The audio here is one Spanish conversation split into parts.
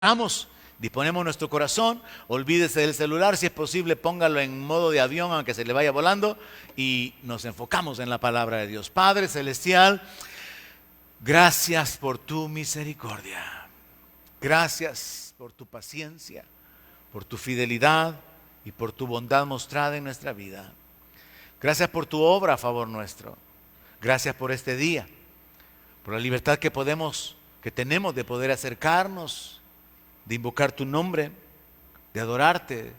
Vamos, disponemos nuestro corazón, olvídese del celular, si es posible póngalo en modo de avión aunque se le vaya volando y nos enfocamos en la palabra de Dios. Padre Celestial, gracias por tu misericordia, gracias por tu paciencia, por tu fidelidad y por tu bondad mostrada en nuestra vida. Gracias por tu obra a favor nuestro, gracias por este día, por la libertad que tenemos de poder acercarnos, de invocar tu nombre, de adorarte,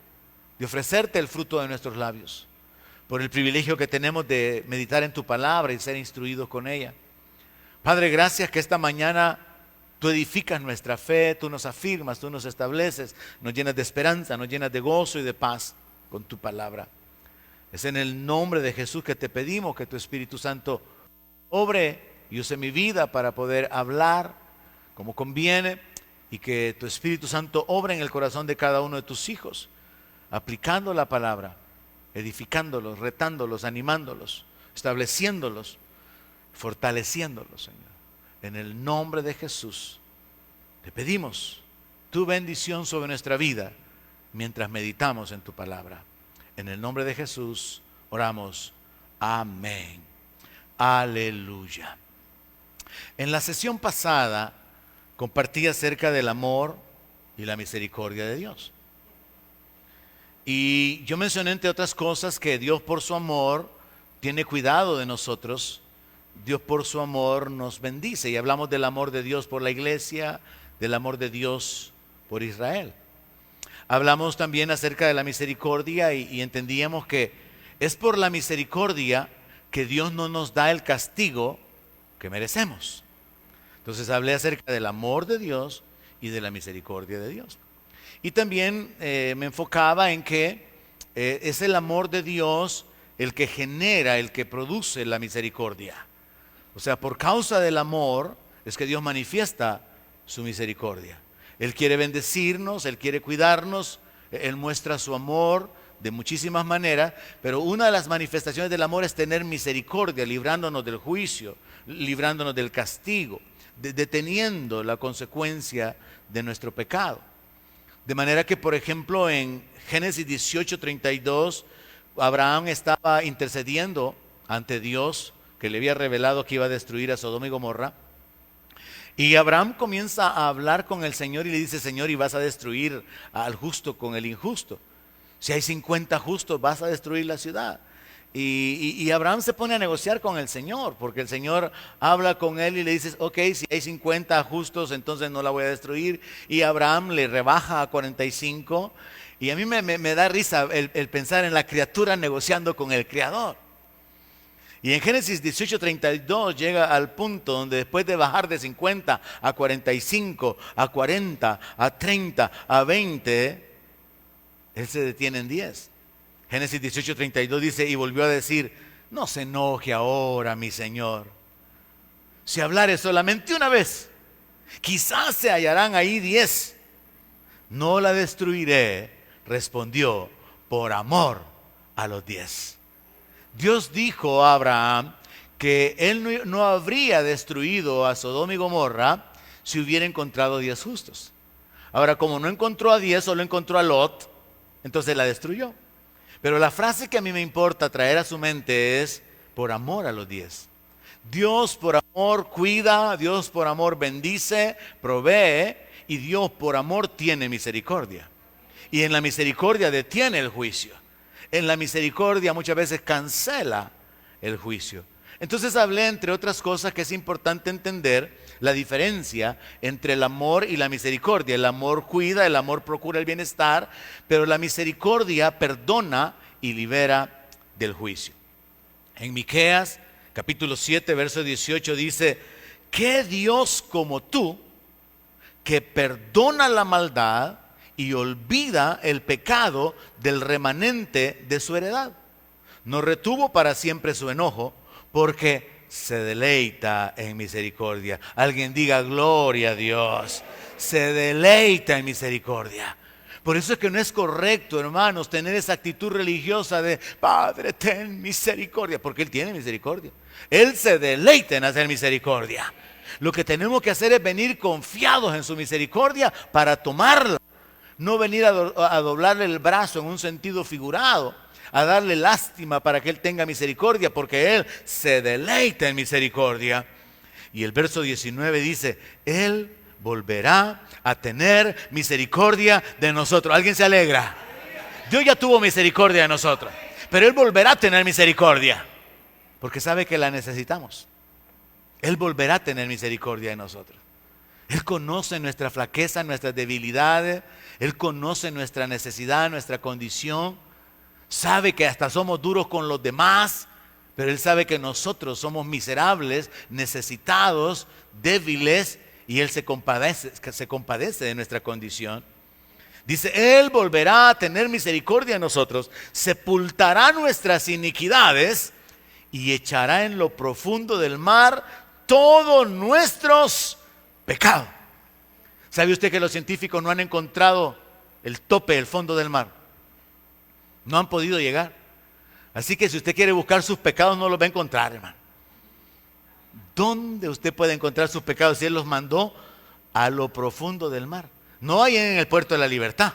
de ofrecerte el fruto de nuestros labios, por el privilegio que tenemos de meditar en tu palabra y ser instruidos con ella. Padre, gracias que esta mañana tú edificas nuestra fe, tú nos afirmas, tú nos estableces, nos llenas de esperanza, nos llenas de gozo y de paz con tu palabra. Es en el nombre de Jesús que te pedimos que tu Espíritu Santo obre y use mi vida para poder hablar como conviene, y que tu Espíritu Santo obre en el corazón de cada uno de tus hijos, aplicando la palabra, edificándolos, retándolos, animándolos, estableciéndolos, fortaleciéndolos, Señor. En el nombre de Jesús te pedimos tu bendición sobre nuestra vida mientras meditamos en tu palabra. En el nombre de Jesús oramos. Amén. Aleluya. En la sesión pasada compartí acerca del amor y la misericordia de Dios. Y yo mencioné, entre otras cosas, que Dios por su amor tiene cuidado de nosotros. Dios por su amor nos bendice. Y hablamos del amor de Dios por la iglesia, del amor de Dios por Israel. Hablamos también acerca de la misericordia y entendíamos que es por la misericordia que Dios no nos da el castigo que merecemos. Entonces hablé acerca del amor de Dios y de la misericordia de Dios. Y también me enfocaba en que es el amor de Dios el que genera, el que produce la misericordia. O sea, por causa del amor es que Dios manifiesta su misericordia. Él quiere bendecirnos, Él quiere cuidarnos, Él muestra su amor de muchísimas maneras, pero una de las manifestaciones del amor es tener misericordia, librándonos del juicio, librándonos del castigo, deteniendo la consecuencia de nuestro pecado. De manera que, por ejemplo, en Génesis 18:32, Abraham estaba intercediendo ante Dios, que le había revelado que iba a destruir a Sodoma y Gomorra. Y Abraham comienza a hablar con el Señor y le dice: Señor, ¿y vas a destruir al justo con el injusto? Si hay 50 justos, vas a destruir la ciudad. Y Abraham se pone a negociar con el Señor, porque el Señor habla con él y le dice: ok, si hay 50 justos, entonces no la voy a destruir. Y Abraham le rebaja a 45. Y a mí me da risa el pensar en la criatura negociando con el Creador. Y en Génesis 18:32 llega al punto donde, después de bajar de 50 a 45, a 40, a 30, a 20, él se detiene en 10. Génesis 18:32 dice: y volvió a decir: no se enoje ahora, mi Señor. Si hablare solamente una vez, quizás se hallarán ahí 10. No la destruiré, respondió, por amor a los 10. Dios dijo a Abraham que él no habría destruido a Sodoma y Gomorra si hubiera encontrado 10 justos. Ahora, como no encontró a 10, solo encontró a Lot, entonces la destruyó. Pero la frase que a mí me importa traer a su mente es: por amor a los 10. Dios por amor cuida, Dios por amor bendice, provee, y Dios por amor tiene misericordia. Y en la misericordia detiene el juicio. En la misericordia muchas veces cancela el juicio. Entonces hablé, entre otras cosas, que es importante entender la diferencia entre el amor y la misericordia. El amor cuida, el amor procura el bienestar, pero la misericordia perdona y libera del juicio. En Miqueas, capítulo 7, verso 18 dice: ¿qué Dios como tú, que perdona la maldad y olvida el pecado del remanente de su heredad? No retuvo para siempre su enojo, porque se deleita en misericordia. Alguien diga: gloria a Dios. Se deleita en misericordia. Por eso es que no es correcto, hermanos, tener esa actitud religiosa de: Padre, ten misericordia, porque Él tiene misericordia. Él se deleita en hacer misericordia. Lo que tenemos que hacer es venir confiados en su misericordia para tomarla. No venir a doblarle el brazo en un sentido figurado, a darle lástima para que Él tenga misericordia, porque Él se deleita en misericordia. Y el verso 19 dice, Él volverá a tener misericordia de nosotros. ¿Alguien se alegra? Dios ya tuvo misericordia de nosotros, pero Él volverá a tener misericordia, porque sabe que la necesitamos. Él volverá a tener misericordia de nosotros. Él conoce nuestra flaqueza, nuestras debilidades. Él conoce nuestra necesidad, nuestra condición. Sabe que hasta somos duros con los demás, pero Él sabe que nosotros somos miserables, necesitados, débiles, y Él se compadece de nuestra condición. Dice, Él volverá a tener misericordia de nosotros, sepultará nuestras iniquidades y echará en lo profundo del mar todos nuestros pecados. ¿Sabe usted que los científicos no han encontrado el tope, el fondo del mar? No han podido llegar. Así que si usted quiere buscar sus pecados, no los va a encontrar, hermano. ¿Dónde usted puede encontrar sus pecados si Él los mandó a lo profundo del mar? No hay en el puerto de la Libertad.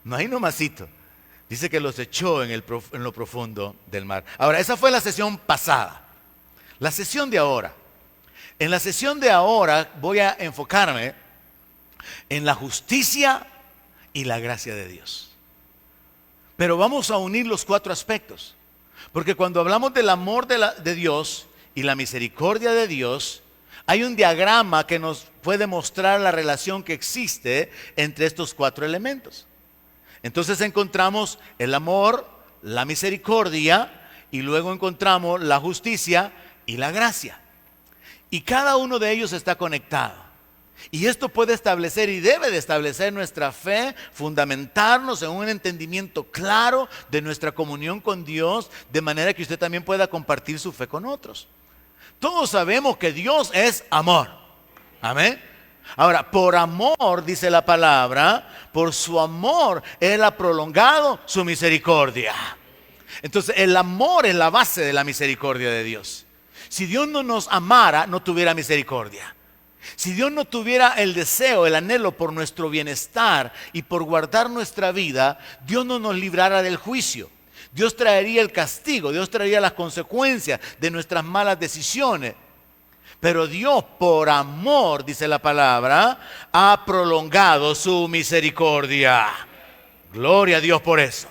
No hay nomasito. Dice que los echó en lo profundo del mar. Ahora, esa fue la sesión pasada. La sesión de ahora. En la sesión de ahora voy a enfocarme en la justicia y la gracia de Dios. Pero vamos a unir los 4 aspectos. Porque cuando hablamos del amor de Dios y la misericordia de Dios, hay un diagrama que nos puede mostrar la relación que existe entre estos 4 elementos. Entonces encontramos el amor, la misericordia, y luego encontramos la justicia y la gracia. Y cada uno de ellos está conectado. Y esto puede establecer y debe de establecer nuestra fe, fundamentarnos en un entendimiento claro de nuestra comunión con Dios, de manera que usted también pueda compartir su fe con otros. Todos sabemos que Dios es amor. Amén. Ahora, por amor, dice la palabra, por su amor, Él ha prolongado su misericordia. Entonces, el amor es la base de la misericordia de Dios. Si Dios no nos amara, no tuviera misericordia. Si Dios no tuviera el deseo, el anhelo por nuestro bienestar y por guardar nuestra vida, Dios no nos librara del juicio. Dios traería el castigo, Dios traería las consecuencias de nuestras malas decisiones. Pero Dios, por amor, dice la palabra, ha prolongado su misericordia. Gloria a Dios por eso.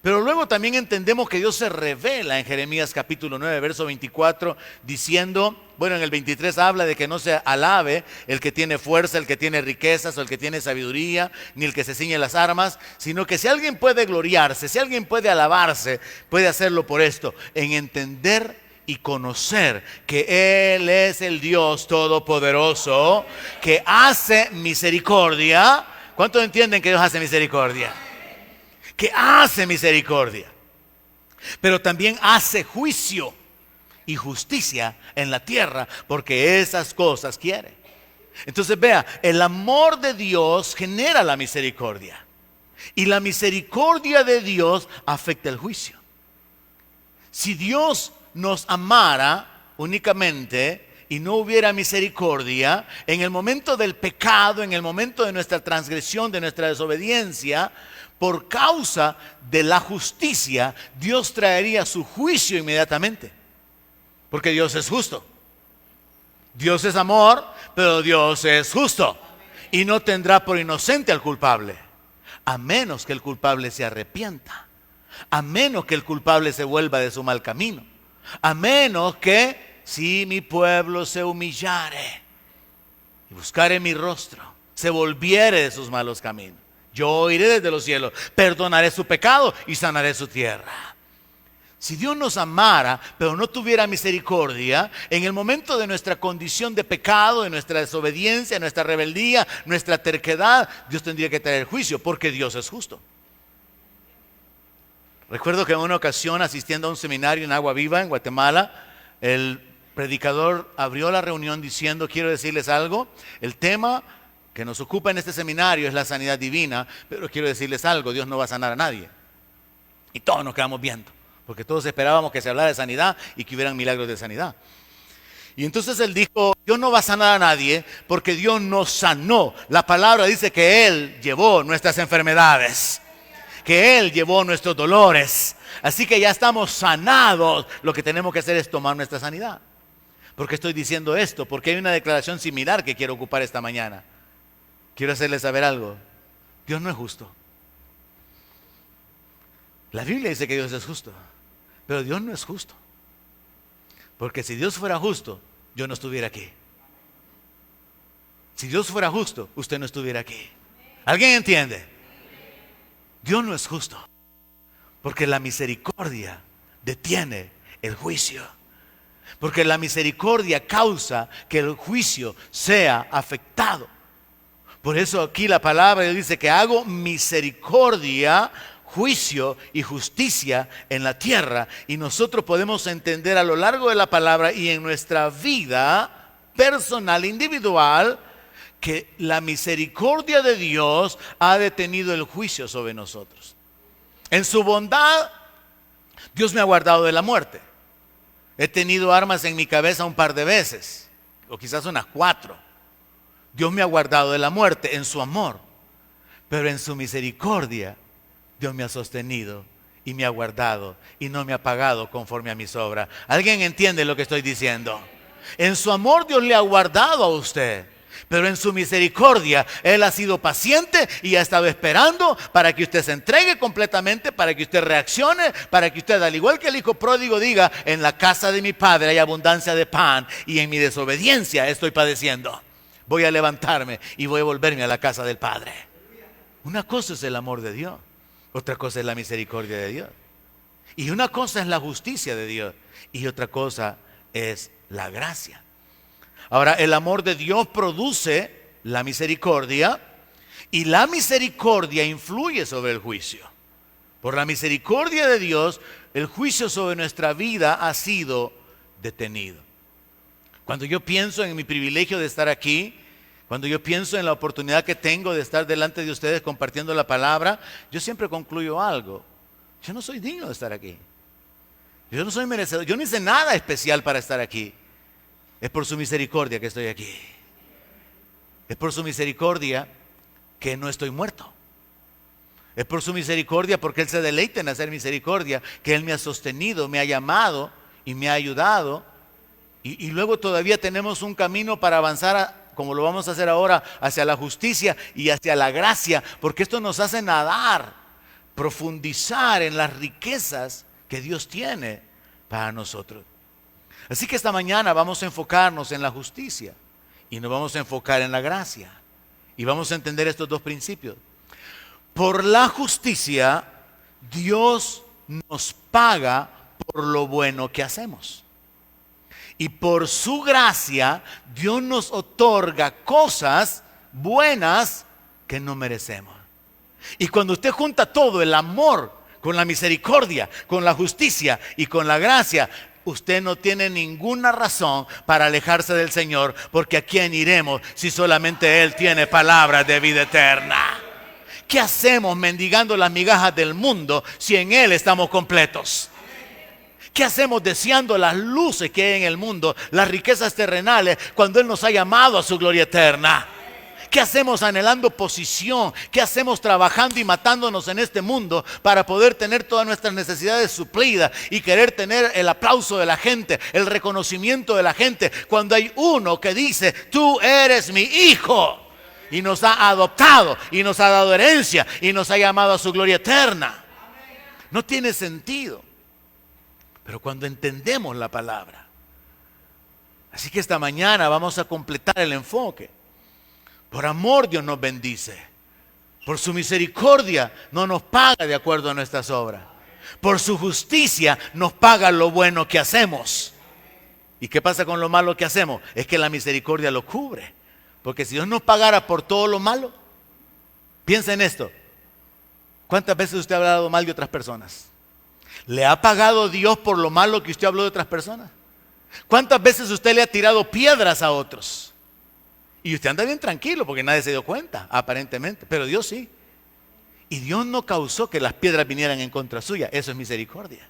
Pero luego también entendemos que Dios se revela en Jeremías capítulo 9, verso 24, diciendo, bueno, en el 23 habla de que no se alabe el que tiene fuerza, el que tiene riquezas o el que tiene sabiduría, ni el que se ciñe las armas, sino que si alguien puede gloriarse, si alguien puede alabarse, puede hacerlo por esto, en entender y conocer que Él es el Dios todopoderoso, que hace misericordia. ¿Cuántos entienden que Dios hace misericordia? Que hace misericordia, pero también hace juicio y justicia en la tierra, porque esas cosas quiere. Entonces vea, el amor de Dios genera la misericordia, y la misericordia de Dios afecta el juicio. Si Dios nos amara únicamente y no hubiera misericordia, en el momento del pecado, en el momento de nuestra transgresión, de nuestra desobediencia, por causa de la justicia, Dios traería su juicio inmediatamente. Porque Dios es justo. Dios es amor, pero Dios es justo. Y no tendrá por inocente al culpable, a menos que el culpable se arrepienta, a menos que el culpable se vuelva de su mal camino, a menos que, si mi pueblo se humillare y buscare mi rostro, se volviere de sus malos caminos, yo oiré desde los cielos, perdonaré su pecado y sanaré su tierra. Si Dios nos amara, pero no tuviera misericordia, en el momento de nuestra condición de pecado, de nuestra desobediencia, nuestra rebeldía, nuestra terquedad, Dios tendría que traer juicio, porque Dios es justo. Recuerdo que en una ocasión, asistiendo a un seminario en Agua Viva, en Guatemala, el predicador abrió la reunión diciendo, quiero decirles algo, el tema que nos ocupa en este seminario es la sanidad divina, pero quiero decirles algo, Dios no va a sanar a nadie. Y todos nos quedamos viendo, porque todos esperábamos que se hablara de sanidad y que hubieran milagros de sanidad. Y entonces él dijo, Dios no va a sanar a nadie porque Dios nos sanó. La palabra dice que Él llevó nuestras enfermedades, que Él llevó nuestros dolores. Así que ya estamos sanados. Lo que tenemos que hacer es tomar nuestra sanidad. ¿Por qué estoy diciendo esto? Porque hay una declaración similar que quiero ocupar esta mañana. Quiero hacerles saber algo. Dios no es justo. La Biblia dice que Dios es justo, pero Dios no es justo. Porque si Dios fuera justo, yo no estuviera aquí. Si Dios fuera justo, usted no estuviera aquí. ¿Alguien entiende? Dios no es justo. Porque la misericordia detiene el juicio. Porque la misericordia causa que el juicio sea afectado. Por eso aquí la palabra dice que hago misericordia, juicio y justicia en la tierra. Y nosotros podemos entender a lo largo de la palabra y en nuestra vida personal, individual, que la misericordia de Dios ha detenido el juicio sobre nosotros. En su bondad, Dios me ha guardado de la muerte. He tenido armas en mi cabeza un par de veces, o quizás unas 4. Dios me ha guardado de la muerte en su amor, pero en su misericordia Dios me ha sostenido y me ha guardado y no me ha pagado conforme a mis obras. ¿Alguien entiende lo que estoy diciendo? En su amor Dios le ha guardado a usted, pero en su misericordia Él ha sido paciente y ha estado esperando para que usted se entregue completamente, para que usted reaccione, para que usted, al igual que el hijo pródigo, diga: en la casa de mi padre hay abundancia de pan y en mi desobediencia estoy padeciendo. Voy a levantarme y voy a volverme a la casa del Padre. Una cosa es el amor de Dios, otra cosa es la misericordia de Dios. Y una cosa es la justicia de Dios y otra cosa es la gracia. Ahora, el amor de Dios produce la misericordia y la misericordia influye sobre el juicio. Por la misericordia de Dios, el juicio sobre nuestra vida ha sido detenido. Cuando yo pienso en mi privilegio de estar aquí, cuando yo pienso en la oportunidad que tengo de estar delante de ustedes compartiendo la palabra, yo siempre concluyo algo: yo no soy digno de estar aquí. Yo no soy merecedor. Yo no hice nada especial para estar aquí. Es por su misericordia que estoy aquí. Es por su misericordia que no estoy muerto. Es por su misericordia, porque Él se deleita en hacer misericordia, que Él me ha sostenido, me ha llamado y me ha ayudado. Y luego todavía tenemos un camino para avanzar, como lo vamos a hacer ahora, hacia la justicia y hacia la gracia, porque esto nos hace nadar, profundizar en las riquezas que Dios tiene para nosotros. Así que esta mañana vamos a enfocarnos en la justicia y nos vamos a enfocar en la gracia. Y vamos a entender estos dos principios. Por la justicia, Dios nos paga por lo bueno que hacemos. Y por su gracia, Dios nos otorga cosas buenas que no merecemos. Y cuando usted junta todo, el amor con la misericordia, con la justicia y con la gracia, usted no tiene ninguna razón para alejarse del Señor, porque ¿a quién iremos si solamente Él tiene palabras de vida eterna? ¿Qué hacemos mendigando las migajas del mundo si en Él estamos completos? ¿Qué hacemos deseando las luces que hay en el mundo, las riquezas terrenales, cuando Él nos ha llamado a su gloria eterna? ¿Qué hacemos anhelando posición? ¿Qué hacemos trabajando y matándonos en este mundo para poder tener todas nuestras necesidades suplidas y querer tener el aplauso de la gente, el reconocimiento de la gente, cuando hay uno que dice: tú eres mi hijo, y nos ha adoptado y nos ha dado herencia y nos ha llamado a su gloria eterna? No tiene sentido. Pero cuando entendemos la palabra. Así que esta mañana vamos a completar el enfoque. Por amor Dios nos bendice. Por su misericordia no nos paga de acuerdo a nuestras obras. Por su justicia nos paga lo bueno que hacemos. ¿Y qué pasa con lo malo que hacemos? Es que la misericordia lo cubre. Porque si Dios nos pagara por todo lo malo, piensa en esto: ¿cuántas veces usted ha hablado mal de otras personas? ¿Le ha pagado Dios por lo malo que usted habló de otras personas? ¿Cuántas veces usted le ha tirado piedras a otros? Y usted anda bien tranquilo porque nadie se dio cuenta, aparentemente, pero Dios sí. Y Dios no causó que las piedras vinieran en contra suya. Eso es misericordia.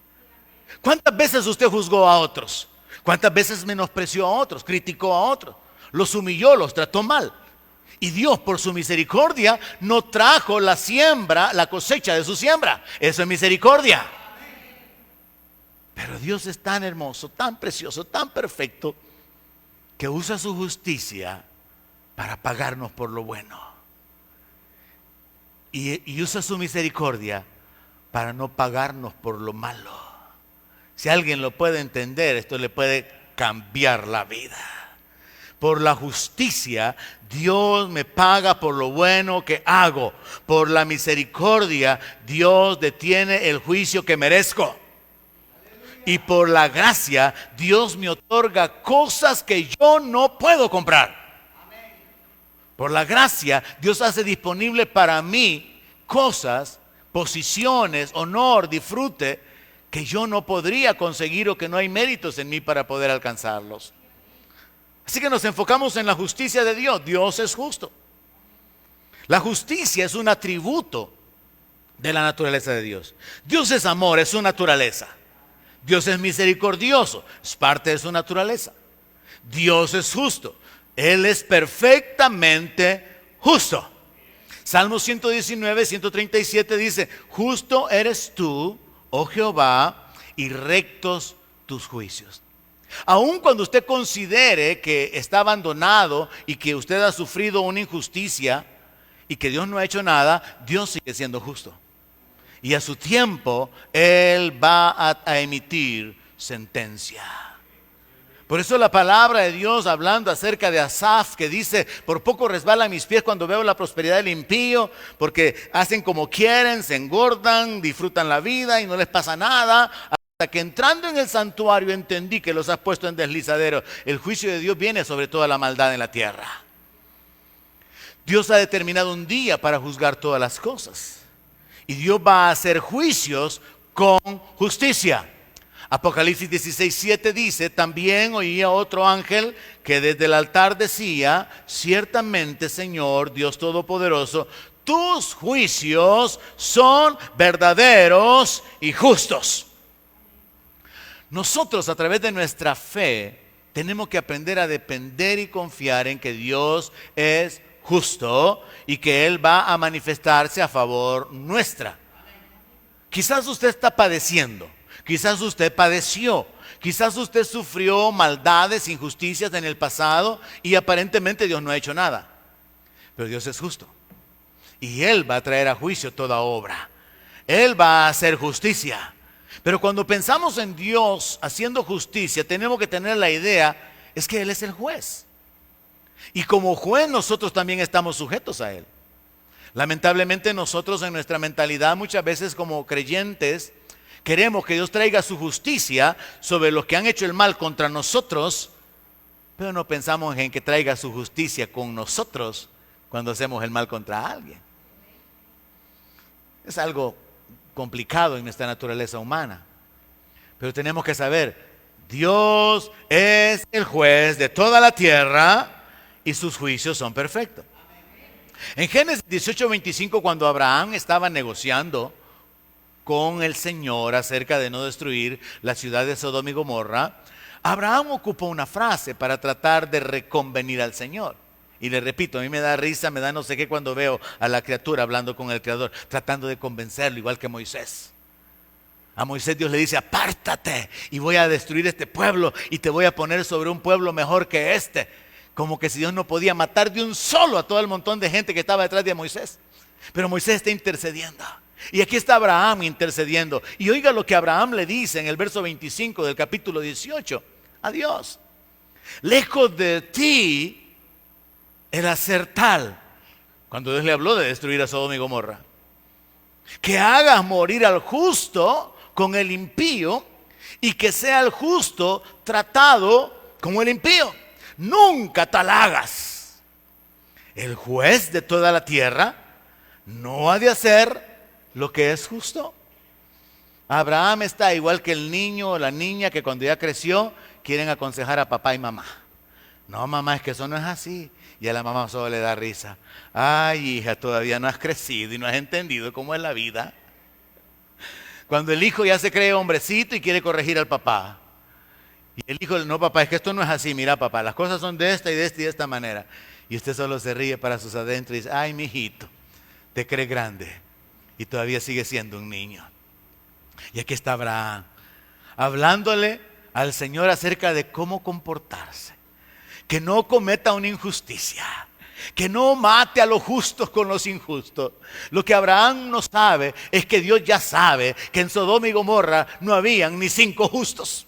¿Cuántas veces usted juzgó a otros? ¿Cuántas veces menospreció a otros, criticó a otros, los humilló, los trató mal? Y Dios, por su misericordia, no trajo la siembra, la cosecha de su siembra. Eso es misericordia. Pero Dios es tan hermoso, tan precioso, tan perfecto, que usa su justicia para pagarnos por lo bueno. Y usa su misericordia para no pagarnos por lo malo. Si alguien lo puede entender, esto le puede cambiar la vida. Por la justicia, Dios me paga por lo bueno que hago. Por la misericordia, Dios detiene el juicio que merezco. Y por la gracia, Dios me otorga cosas que yo no puedo comprar. Por la gracia, Dios hace disponible para mí cosas, posiciones, honor, disfrute, que yo no podría conseguir o que no hay méritos en mí para poder alcanzarlos. Así que nos enfocamos en la justicia de Dios. Dios es justo. La justicia es un atributo de la naturaleza de Dios. Dios es amor, es su naturaleza. Dios es misericordioso, es parte de su naturaleza. Dios es justo, Él es perfectamente justo. Salmo 119, 137 dice: justo eres tú, oh Jehová, y rectos tus juicios. Aun cuando usted considere que está abandonado y que usted ha sufrido una injusticia y que Dios no ha hecho nada, Dios sigue siendo justo. Y a su tiempo Él va a emitir sentencia. Por eso la palabra de Dios, hablando acerca de Asaf, que dice: por poco resbalan mis pies cuando veo la prosperidad del impío, porque hacen como quieren, se engordan, disfrutan la vida y no les pasa nada. Hasta que entrando en el santuario entendí que los has puesto en deslizadero. El juicio de Dios viene sobre toda la maldad en la tierra. Dios ha determinado un día para juzgar todas las cosas. Y Dios va a hacer juicios con justicia. Apocalipsis 16:7 dice: también oía otro ángel que desde el altar decía: ciertamente, Señor Dios Todopoderoso, tus juicios son verdaderos y justos. Nosotros, a través de nuestra fe, tenemos que aprender a depender y confiar en que Dios es justo y que Él va a manifestarse a favor nuestra. Quizás usted está padeciendo, quizás usted padeció, quizás usted sufrió maldades, injusticias en el pasado y aparentemente Dios no ha hecho nada. Pero Dios es justo y Él va a traer a juicio toda obra. Él va a hacer justicia. Pero cuando pensamos en Dios haciendo justicia, tenemos que tener la idea, es que Él es el juez. Y como juez nosotros también estamos sujetos a Él. Lamentablemente nosotros en nuestra mentalidad muchas veces como creyentes queremos que Dios traiga su justicia sobre los que han hecho el mal contra nosotros, pero no pensamos en que traiga su justicia con nosotros cuando hacemos el mal contra alguien. Es algo complicado en nuestra naturaleza humana, pero tenemos que saber, Dios es el juez de toda la tierra y sus juicios son perfectos. En Génesis 18:25, cuando Abraham estaba negociando con el Señor acerca de no destruir la ciudad de Sodoma y Gomorra, Abraham ocupó una frase para tratar de reconvenir al Señor. Y le repito, a mí me da risa, me da no sé qué cuando veo a la criatura hablando con el Creador, tratando de convencerlo, igual que Moisés. A Moisés Dios le dice: apártate y voy a destruir este pueblo y te voy a poner sobre un pueblo mejor que este. Como que si Dios no podía matar de un solo a todo el montón de gente que estaba detrás de Moisés. Pero Moisés está intercediendo. Y aquí está Abraham intercediendo. Y oiga lo que Abraham le dice en el verso 25 del capítulo 18 a Dios: lejos de ti el hacer tal, cuando Dios le habló de destruir a Sodoma y Gomorra, que hagas morir al justo con el impío y que sea el justo tratado como el impío. Nunca tal hagas. El juez de toda la tierra no ha de hacer lo que es justo. Abraham está igual que el niño o la niña que cuando ya creció quieren aconsejar a papá y mamá. No, mamá, es que eso no es así. Y a la mamá solo le da risa. Ay, hija, todavía no has crecido y no has entendido cómo es la vida. Cuando el hijo ya se cree hombrecito y quiere corregir al papá. Y el hijo, no papá, es que esto no es así, mira papá, las cosas son de esta y de esta y de esta manera. Y usted solo se ríe para sus adentros y dice, ay mijito, te crees grande y todavía sigue siendo un niño. Y aquí está Abraham, hablándole al Señor acerca de cómo comportarse, que no cometa una injusticia, que no mate a los justos con los injustos. Lo que Abraham no sabe es que Dios ya sabe que en Sodoma y Gomorra no habían ni 5 justos,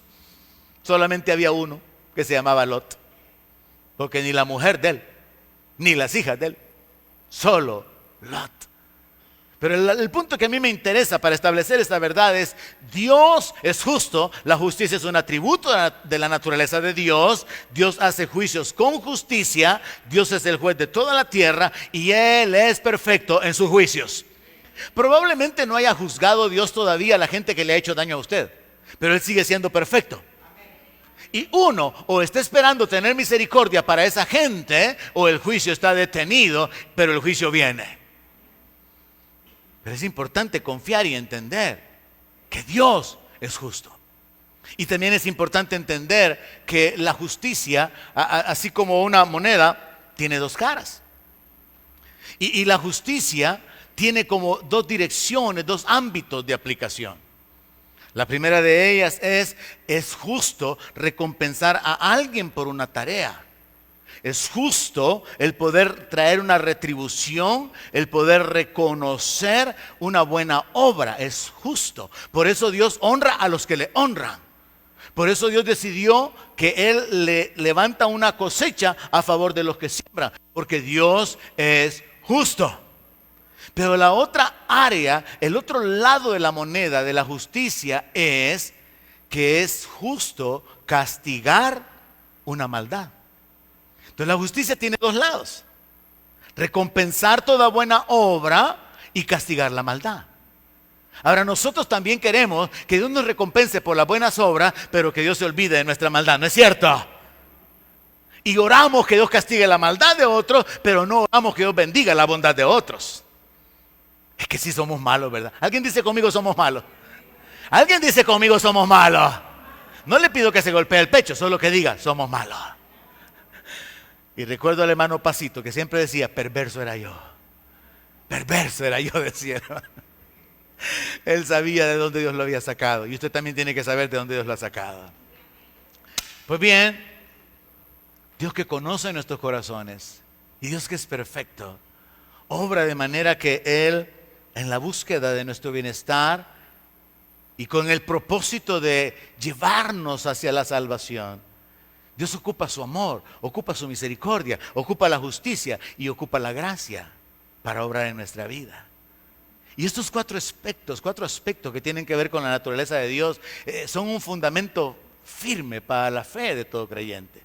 solamente había uno que se llamaba Lot, porque ni la mujer de él, ni las hijas de él, solo Lot. Pero el punto que a mí me interesa para establecer esta verdad es: Dios es justo, la justicia es un atributo de la naturaleza de Dios. Dios hace juicios con justicia, Dios es el juez de toda la tierra y Él es perfecto en sus juicios. Probablemente no haya juzgado Dios todavía a la gente que le ha hecho daño a usted, pero Él sigue siendo perfecto. Y uno o está esperando tener misericordia para esa gente, o el juicio está detenido, pero el juicio viene. Pero es importante confiar y entender que Dios es justo. Y también es importante entender que la justicia, así como una moneda, tiene 2 caras. Y la justicia tiene como 2 direcciones, 2 ámbitos de aplicación. La primera de ellas es justo recompensar a alguien por una tarea. Es justo el poder traer una retribución, el poder reconocer una buena obra. Es justo. Por eso Dios honra a los que le honran. Por eso Dios decidió que Él le levanta una cosecha a favor de los que siembran. Porque Dios es justo. Pero la otra área, el otro lado de la moneda de la justicia es que es justo castigar una maldad. Entonces la justicia tiene 2 lados: recompensar toda buena obra y castigar la maldad. Ahora nosotros también queremos que Dios nos recompense por las buenas obras, pero que Dios se olvide de nuestra maldad, ¿no es cierto? Y oramos que Dios castigue la maldad de otros, pero no oramos que Dios bendiga la bondad de otros. Es que sí somos malos, ¿verdad? ¿Alguien dice conmigo somos malos? ¿Alguien dice conmigo somos malos? No le pido que se golpee el pecho, solo que diga somos malos. Y recuerdo al hermano Pasito que siempre decía, perverso era yo. Perverso era yo, decía. Él sabía de dónde Dios lo había sacado. Y usted también tiene que saber de dónde Dios lo ha sacado. Pues bien, Dios que conoce nuestros corazones y Dios que es perfecto, obra de manera que Él, en la búsqueda de nuestro bienestar y con el propósito de llevarnos hacia la salvación, Dios ocupa su amor, ocupa su misericordia, ocupa la justicia y ocupa la gracia para obrar en nuestra vida. Y estos 4 aspectos que tienen que ver con la naturaleza de Dios, son un fundamento firme para la fe de todo creyente.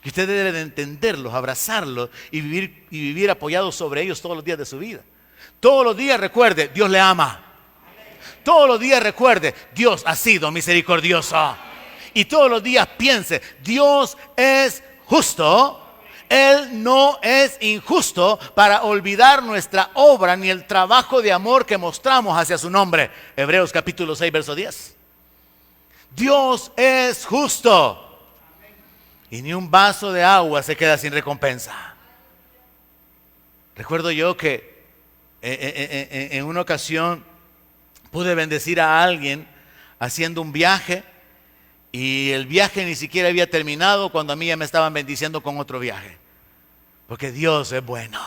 Que usted debe de entenderlos, abrazarlos y vivir apoyados sobre ellos todos los días de su vida. Todos los días recuerde, Dios le ama. Todos los días recuerde, Dios ha sido misericordioso. Y todos los días piense, Dios es justo. Él no es injusto para olvidar nuestra obra ni el trabajo de amor que mostramos hacia su nombre. Hebreos capítulo 6, verso 10. Dios es justo. Y ni un vaso de agua se queda sin recompensa. Recuerdo yo que en una ocasión pude bendecir a alguien haciendo un viaje. Y el viaje ni siquiera había terminado cuando a mí ya me estaban bendiciendo con otro viaje. Porque Dios es bueno.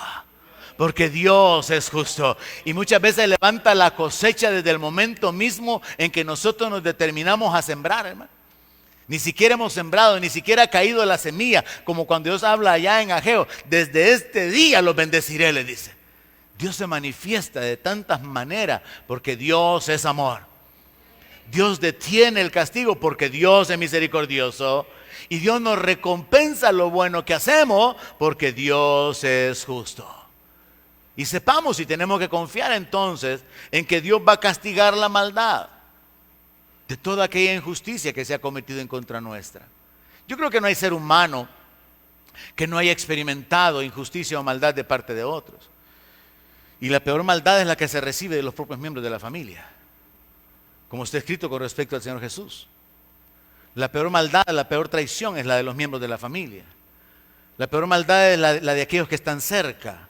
Porque Dios es justo. Y muchas veces levanta la cosecha desde el momento mismo en que nosotros nos determinamos a sembrar, hermano. Ni siquiera hemos sembrado, ni siquiera ha caído la semilla. Como cuando Dios habla allá en Ageo. Desde este día los bendeciré, le dice. Dios se manifiesta de tantas maneras porque Dios es amor. Dios detiene el castigo porque Dios es misericordioso. Y Dios nos recompensa lo bueno que hacemos porque Dios es justo. Y sepamos y tenemos que confiar entonces en que Dios va a castigar la maldad de toda aquella injusticia que se ha cometido en contra nuestra. Yo creo que no hay ser humano que no haya experimentado injusticia o maldad de parte de otros. Y la peor maldad es la que se recibe de los propios miembros de la familia. Como está escrito con respecto al Señor Jesús. La peor maldad, la peor traición es la de los miembros de la familia. La peor maldad es la de aquellos que están cerca.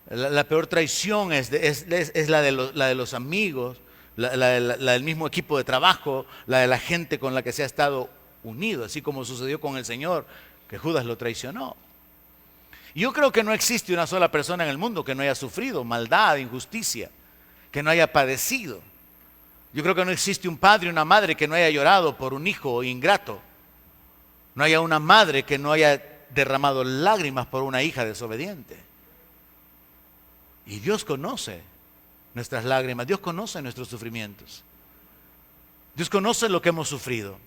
La peor traición es la de los amigos, la del mismo equipo de trabajo, la de la gente con la que se ha estado unido, así como sucedió con el Señor, que Judas lo traicionó. Y yo creo que no existe una sola persona en el mundo que no haya sufrido maldad, injusticia, que no haya padecido. Yo creo que no existe un padre y una madre que no haya llorado por un hijo ingrato. No haya una madre que no haya derramado lágrimas por una hija desobediente. Y Dios conoce nuestras lágrimas, Dios conoce nuestros sufrimientos. Dios conoce lo que hemos sufrido.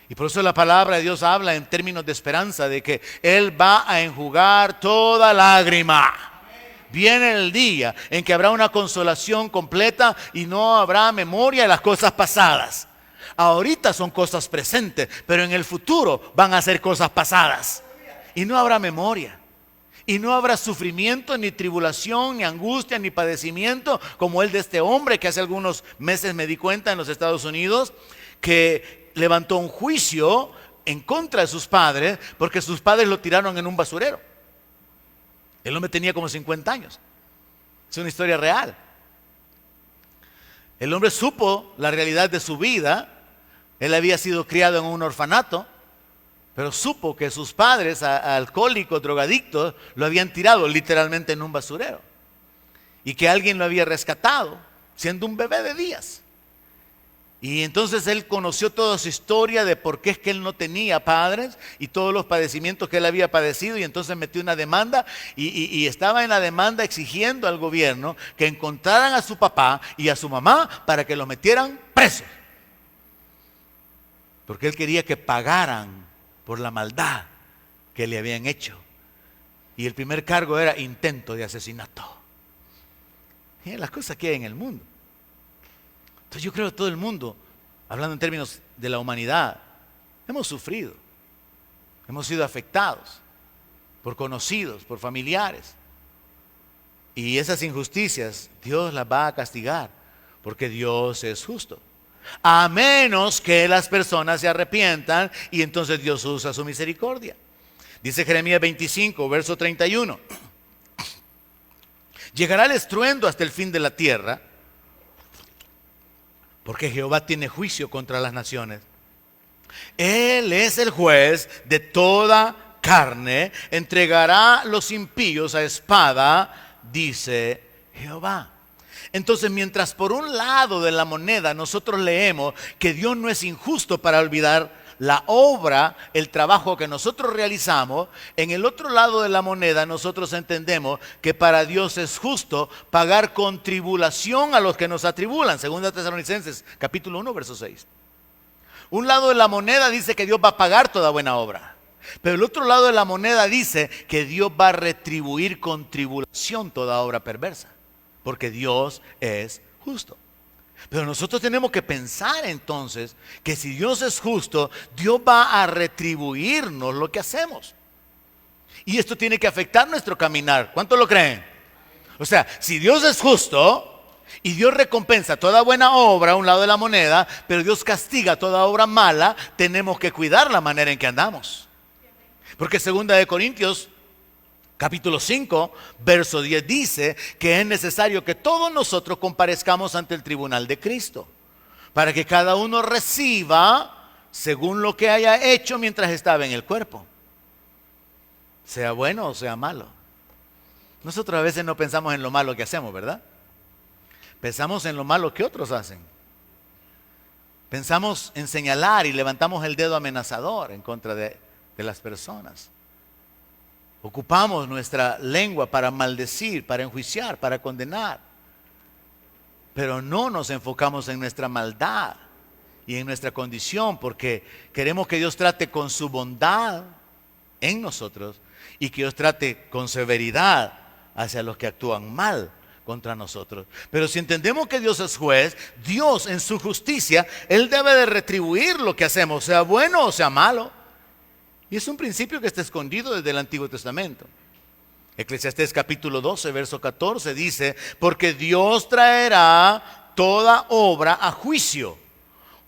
Y por eso la palabra de Dios habla en términos de esperanza, de que Él va a enjugar toda lágrima. Viene el día en que habrá una consolación completa y no habrá memoria de las cosas pasadas. Ahorita son cosas presentes, pero en el futuro van a ser cosas pasadas. Y no habrá memoria. Y no habrá sufrimiento, ni tribulación, ni angustia, ni padecimiento, como el de este hombre que hace algunos meses me di cuenta en los Estados Unidos, que levantó un juicio en contra de sus padres, porque sus padres lo tiraron en un basurero. El hombre tenía como 50 años. Es una historia real. El hombre supo la realidad de su vida. Él había sido criado en un orfanato, pero supo que sus padres, alcohólicos, drogadictos, lo habían tirado literalmente en un basurero. Y que alguien lo había rescatado, siendo un bebé de días. Y entonces él conoció toda su historia de por qué es que él no tenía padres y todos los padecimientos que él había padecido, y entonces metió una demanda y estaba en la demanda exigiendo al gobierno que encontraran a su papá y a su mamá para que los metieran presos. Porque él quería que pagaran por la maldad que le habían hecho. Y el primer cargo era intento de asesinato. Miren las cosas que hay en el mundo. Entonces yo creo que todo el mundo, hablando en términos de la humanidad, hemos sufrido, hemos sido afectados por conocidos, por familiares. Y esas injusticias Dios las va a castigar, porque Dios es justo. A menos que las personas se arrepientan, y entonces Dios usa su misericordia. Dice Jeremías 25, verso 31. Llegará el estruendo hasta el fin de la tierra, porque Jehová tiene juicio contra las naciones. Él es el juez de toda carne, entregará los impíos a espada, dice Jehová. Entonces, mientras por un lado de la moneda nosotros leemos que Dios no es injusto para olvidar la obra, el trabajo que nosotros realizamos, en el otro lado de la moneda nosotros entendemos que para Dios es justo pagar con tribulación a los que nos atribulan. Segunda Tesalonicenses, capítulo 1, verso 6. Un lado de la moneda dice que Dios va a pagar toda buena obra, pero el otro lado de la moneda dice que Dios va a retribuir con tribulación toda obra perversa, porque Dios es justo. Pero nosotros tenemos que pensar entonces que si Dios es justo, Dios va a retribuirnos lo que hacemos. Y esto tiene que afectar nuestro caminar. ¿Cuántos lo creen? O sea, si Dios es justo y Dios recompensa toda buena obra a un lado de la moneda, pero Dios castiga toda obra mala, tenemos que cuidar la manera en que andamos. Porque 2 Corintios capítulo 5, verso 10 dice que es necesario que todos nosotros comparezcamos ante el tribunal de Cristo, para que cada uno reciba según lo que haya hecho mientras estaba en el cuerpo, sea bueno o sea malo. Nosotros a veces no pensamos en lo malo que hacemos, ¿verdad? Pensamos en lo malo que otros hacen. Pensamos en señalar y levantamos el dedo amenazador en contra de las personas. Ocupamos nuestra lengua para maldecir, para enjuiciar, para condenar. Pero no nos enfocamos en nuestra maldad y en nuestra condición, porque queremos que Dios trate con su bondad en nosotros y que Dios trate con severidad hacia los que actúan mal contra nosotros. Pero si entendemos que Dios es juez, Dios en su justicia, Él debe de retribuir lo que hacemos, sea bueno o sea malo. Y es un principio que está escondido desde el Antiguo Testamento. Eclesiastés capítulo 12, verso 14 dice: porque Dios traerá toda obra a juicio,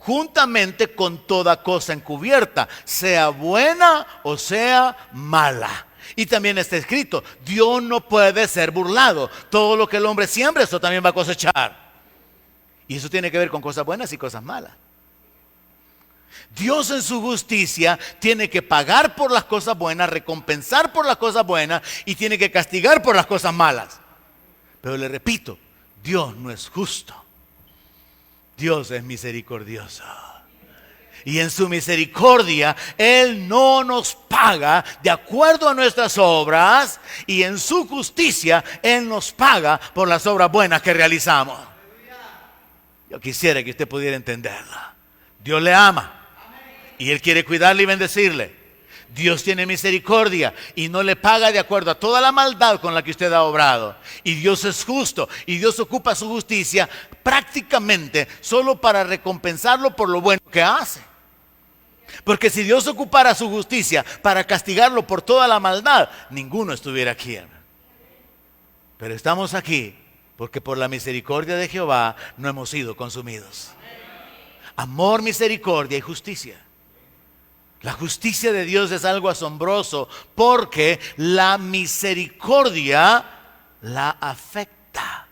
juntamente con toda cosa encubierta, sea buena o sea mala. Y también está escrito, Dios no puede ser burlado. Todo lo que el hombre siembra, eso también va a cosechar. Y eso tiene que ver con cosas buenas y cosas malas. Dios en su justicia tiene que pagar por las cosas buenas, recompensar por las cosas buenas y tiene que castigar por las cosas malas. Pero le repito, Dios no es justo. Dios es misericordioso. Y en su misericordia, Él no nos paga de acuerdo a nuestras obras. Y en su justicia, Él nos paga por las obras buenas que realizamos. Yo quisiera que usted pudiera entenderla. Dios le ama. Y Él quiere cuidarle y bendecirle. Dios tiene misericordia y no le paga de acuerdo a toda la maldad con la que usted ha obrado. Y Dios es justo y Dios ocupa su justicia prácticamente solo para recompensarlo por lo bueno que hace. Porque si Dios ocupara su justicia para castigarlo por toda la maldad, ninguno estuviera aquí. Pero estamos aquí porque por la misericordia de Jehová no hemos sido consumidos. Amor, misericordia y justicia. La justicia de Dios es algo asombroso porque la misericordia la afecta.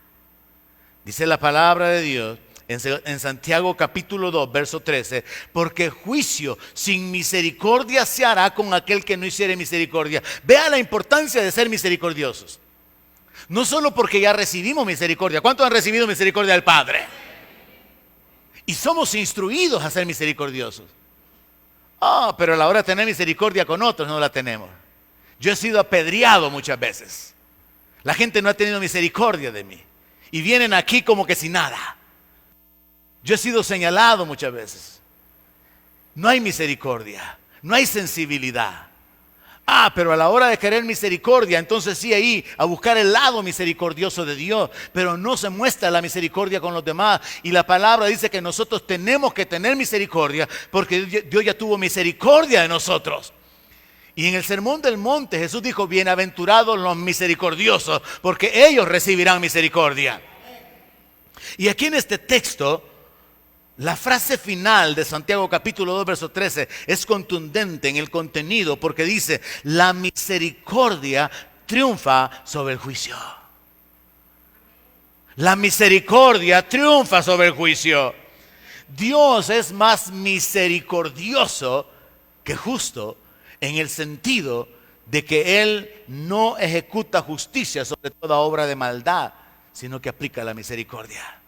Dice la palabra de Dios en Santiago capítulo 2, verso 13, porque juicio sin misericordia se hará con aquel que no hiciere misericordia. Vea la importancia de ser misericordiosos. No solo porque ya recibimos misericordia. ¿Cuántos han recibido misericordia del Padre? Y somos instruidos a ser misericordiosos. Pero a la hora de tener misericordia con otros no la tenemos. Yo he sido apedreado muchas veces. La gente no ha tenido misericordia de mí. Y vienen aquí como que sin nada. Yo he sido señalado muchas veces. No hay misericordia. No hay sensibilidad. Pero a la hora de querer misericordia, entonces sí ahí a buscar el lado misericordioso de Dios, pero no se muestra la misericordia con los demás. Y la palabra dice que nosotros tenemos que tener misericordia porque Dios ya tuvo misericordia de nosotros. Y en el Sermón del Monte Jesús dijo, bienaventurados los misericordiosos, porque ellos recibirán misericordia. Y aquí en este texto, la frase final de Santiago capítulo 2 verso 13 es contundente en el contenido porque dice, la misericordia triunfa sobre el juicio. La misericordia triunfa sobre el juicio. Dios es más misericordioso que justo en el sentido de que Él no ejecuta justicia sobre toda obra de maldad, sino que aplica la misericordia.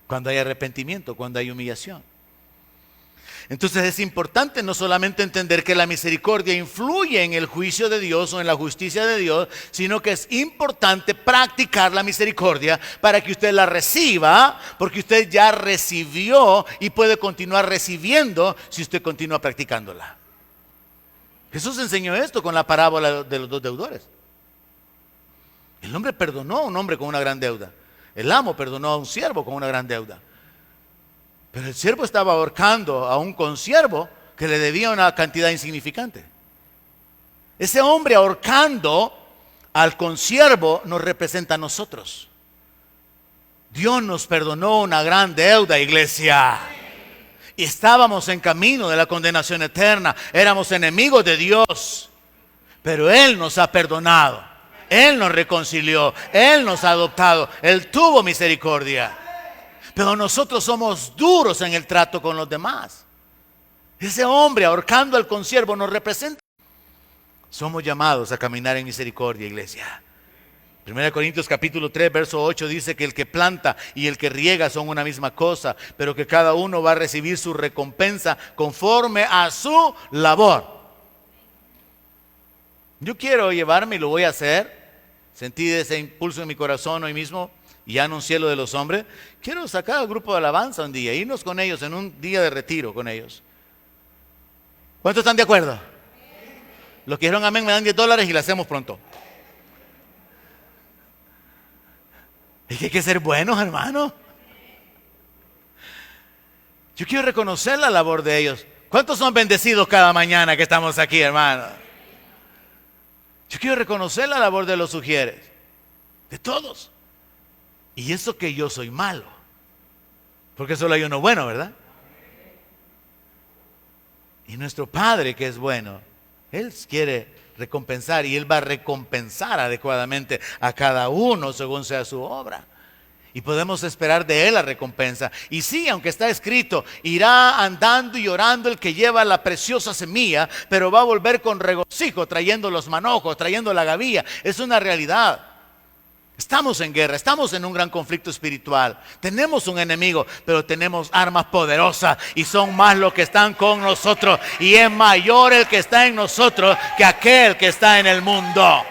Cuando hay arrepentimiento, cuando hay humillación. Entonces es importante no solamente entender que la misericordia influye en el juicio de Dios o en la justicia de Dios, sino que es importante practicar la misericordia para que usted la reciba, porque usted ya recibió y puede continuar recibiendo si usted continúa practicándola. Jesús enseñó esto con la parábola de los dos deudores. El hombre perdonó a un hombre con una gran deuda. El amo perdonó a un siervo con una gran deuda. Pero el siervo estaba ahorcando a un consiervo que le debía una cantidad insignificante. Ese hombre ahorcando al consiervo nos representa a nosotros. Dios nos perdonó una gran deuda, iglesia. Y estábamos en camino de la condenación eterna. Éramos enemigos de Dios. Pero Él nos ha perdonado. Él nos reconcilió, Él nos ha adoptado, Él tuvo misericordia. Pero nosotros somos duros en el trato con los demás. Ese hombre ahorcando al consiervo nos representa. Somos llamados a caminar en misericordia, iglesia. 1 Corintios capítulo 3, verso 8 dice que el que planta y el que riega son una misma cosa, pero que cada uno va a recibir su recompensa conforme a su labor. Yo quiero llevarme y lo voy a hacer. Sentí ese impulso en mi corazón hoy mismo y ya anuncié lo de los hombres. Quiero sacar al grupo de alabanza un día, irnos con ellos en un día de retiro con ellos. ¿Cuántos están de acuerdo? Los que dijeron amén me dan $10 y lo hacemos pronto. Es que hay que ser buenos, hermano. Yo quiero reconocer la labor de ellos. ¿Cuántos son bendecidos cada mañana que estamos aquí, hermano? Yo quiero reconocer la labor de los sugieres, de todos. Y eso que yo soy malo, porque solo hay uno bueno, ¿verdad? Y nuestro Padre, que es bueno, Él quiere recompensar, y Él va a recompensar adecuadamente a cada uno según sea su obra. Y podemos esperar de Él la recompensa. Y sí, aunque está escrito, irá andando y orando el que lleva la preciosa semilla, pero va a volver con regocijo, trayendo los manojos, trayendo la gavilla. Es una realidad. Estamos en guerra, estamos en un gran conflicto espiritual. Tenemos un enemigo, pero tenemos armas poderosas y son más los que están con nosotros. Y es mayor el que está en nosotros que aquel que está en el mundo.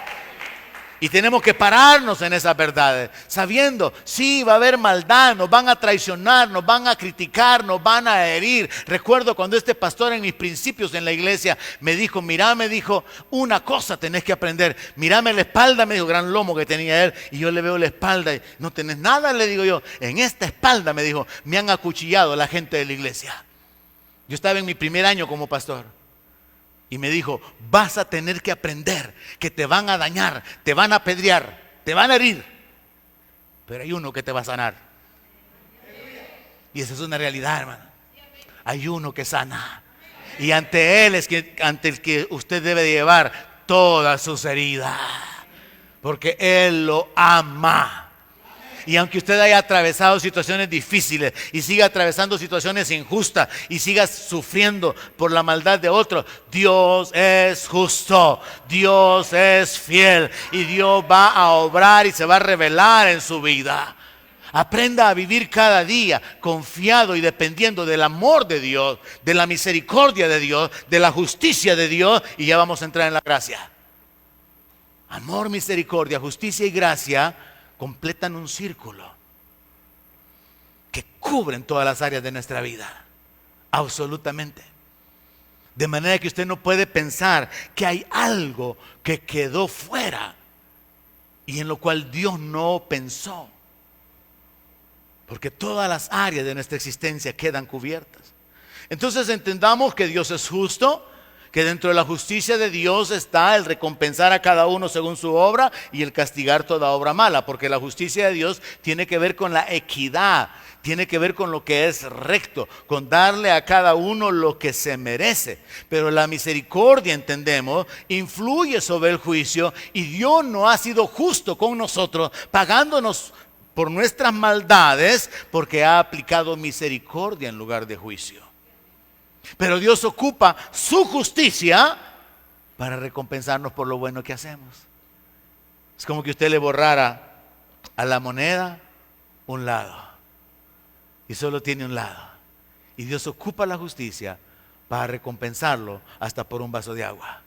Y tenemos que pararnos en esas verdades, sabiendo, sí, va a haber maldad, nos van a traicionar, nos van a criticar, nos van a herir. Recuerdo cuando este pastor en mis principios en la iglesia me dijo, mira, me dijo, una cosa tenés que aprender. Mírame la espalda, me dijo, gran lomo que tenía él. Y yo le veo la espalda y no tenés nada, le digo yo. En esta espalda, me dijo, me han acuchillado la gente de la iglesia. Yo estaba en mi primer año como pastor. Y me dijo, vas a tener que aprender que te van a dañar, te van a apedrear, te van a herir. Pero hay uno que te va a sanar. Y esa es una realidad, hermano. Hay uno que sana. Y ante Él es que, ante el que usted debe llevar todas sus heridas. Porque Él lo ama. Y aunque usted haya atravesado situaciones difíciles y siga atravesando situaciones injustas y siga sufriendo por la maldad de otros, Dios es justo, Dios es fiel y Dios va a obrar y se va a revelar en su vida. Aprenda a vivir cada día confiado y dependiendo del amor de Dios, de la misericordia de Dios, de la justicia de Dios, y ya vamos a entrar en la gracia. Amor, misericordia, justicia y gracia completan un círculo que cubren todas las áreas de nuestra vida, absolutamente. De manera que usted no puede pensar que hay algo que quedó fuera y en lo cual Dios no pensó, porque todas las áreas de nuestra existencia quedan cubiertas. Entonces entendamos que Dios es justo, que dentro de la justicia de Dios está el recompensar a cada uno según su obra y el castigar toda obra mala, porque la justicia de Dios tiene que ver con la equidad, tiene que ver con lo que es recto, con darle a cada uno lo que se merece. Pero la misericordia, entendemos, influye sobre el juicio, y Dios no ha sido justo con nosotros, pagándonos por nuestras maldades, porque ha aplicado misericordia en lugar de juicio. Pero Dios ocupa su justicia para recompensarnos por lo bueno que hacemos. Es como que usted le borrara a la moneda un lado y solo tiene un lado. Y Dios ocupa la justicia para recompensarlo hasta por un vaso de agua.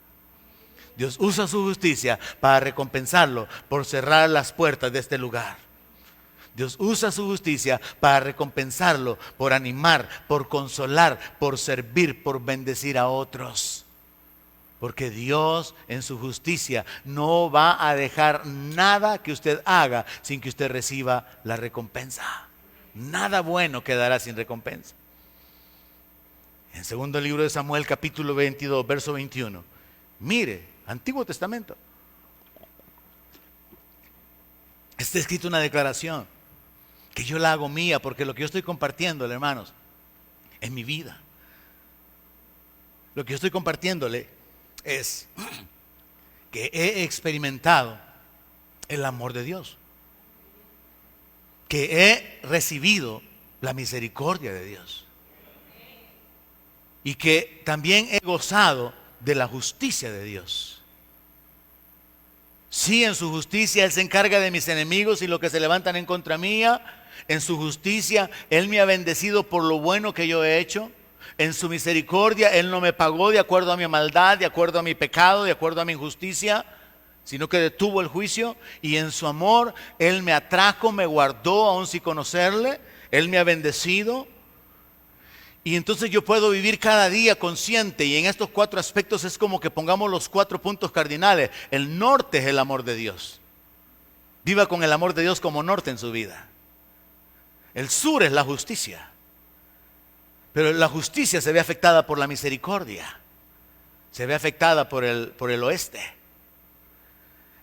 Dios usa su justicia para recompensarlo por cerrar las puertas de este lugar. Dios usa su justicia para recompensarlo, por animar, por consolar, por servir, por bendecir a otros. Porque Dios en su justicia no va a dejar nada que usted haga sin que usted reciba la recompensa. Nada bueno quedará sin recompensa. En segundo libro de Samuel, capítulo 22, verso 21. Mire, Antiguo Testamento. Está escrito una declaración que yo la hago mía, porque lo que yo estoy compartiéndole, hermanos, es mi vida. Lo que yo estoy compartiéndole es que he experimentado el amor de Dios, que he recibido la misericordia de Dios y que también he gozado de la justicia de Dios. Sí, en su justicia Él se encarga de mis enemigos y lo que se levantan en contra mía. En su justicia Él me ha bendecido por lo bueno que yo he hecho. En su misericordia Él no me pagó de acuerdo a mi maldad, de acuerdo a mi pecado, de acuerdo a mi injusticia, sino que detuvo el juicio. Y en su amor Él me atrajo, me guardó aún sin conocerle. Él me ha bendecido. Y entonces yo puedo vivir cada día consciente, y en estos 4 aspectos es como que pongamos los 4 puntos cardinales. El norte es el amor de Dios. Viva con el amor de Dios como norte en su vida. El sur es la justicia, pero la justicia se ve afectada por la misericordia, se ve afectada por el oeste.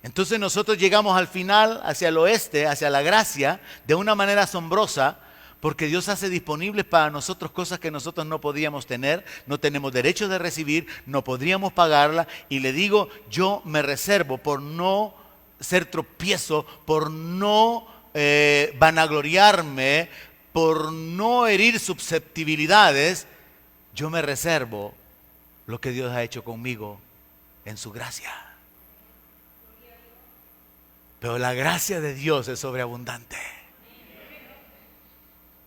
Entonces nosotros llegamos al final hacia el oeste, hacia la gracia, de una manera asombrosa, Porque Dios hace disponibles para nosotros cosas que nosotros no podíamos tener, no tenemos derecho de recibir, no podríamos pagarla. Y le digo, yo me reservo por no ser tropiezo, por no vanagloriarme, por no herir susceptibilidades. Yo me reservo lo que Dios ha hecho conmigo en su gracia. Pero la gracia de Dios es sobreabundante.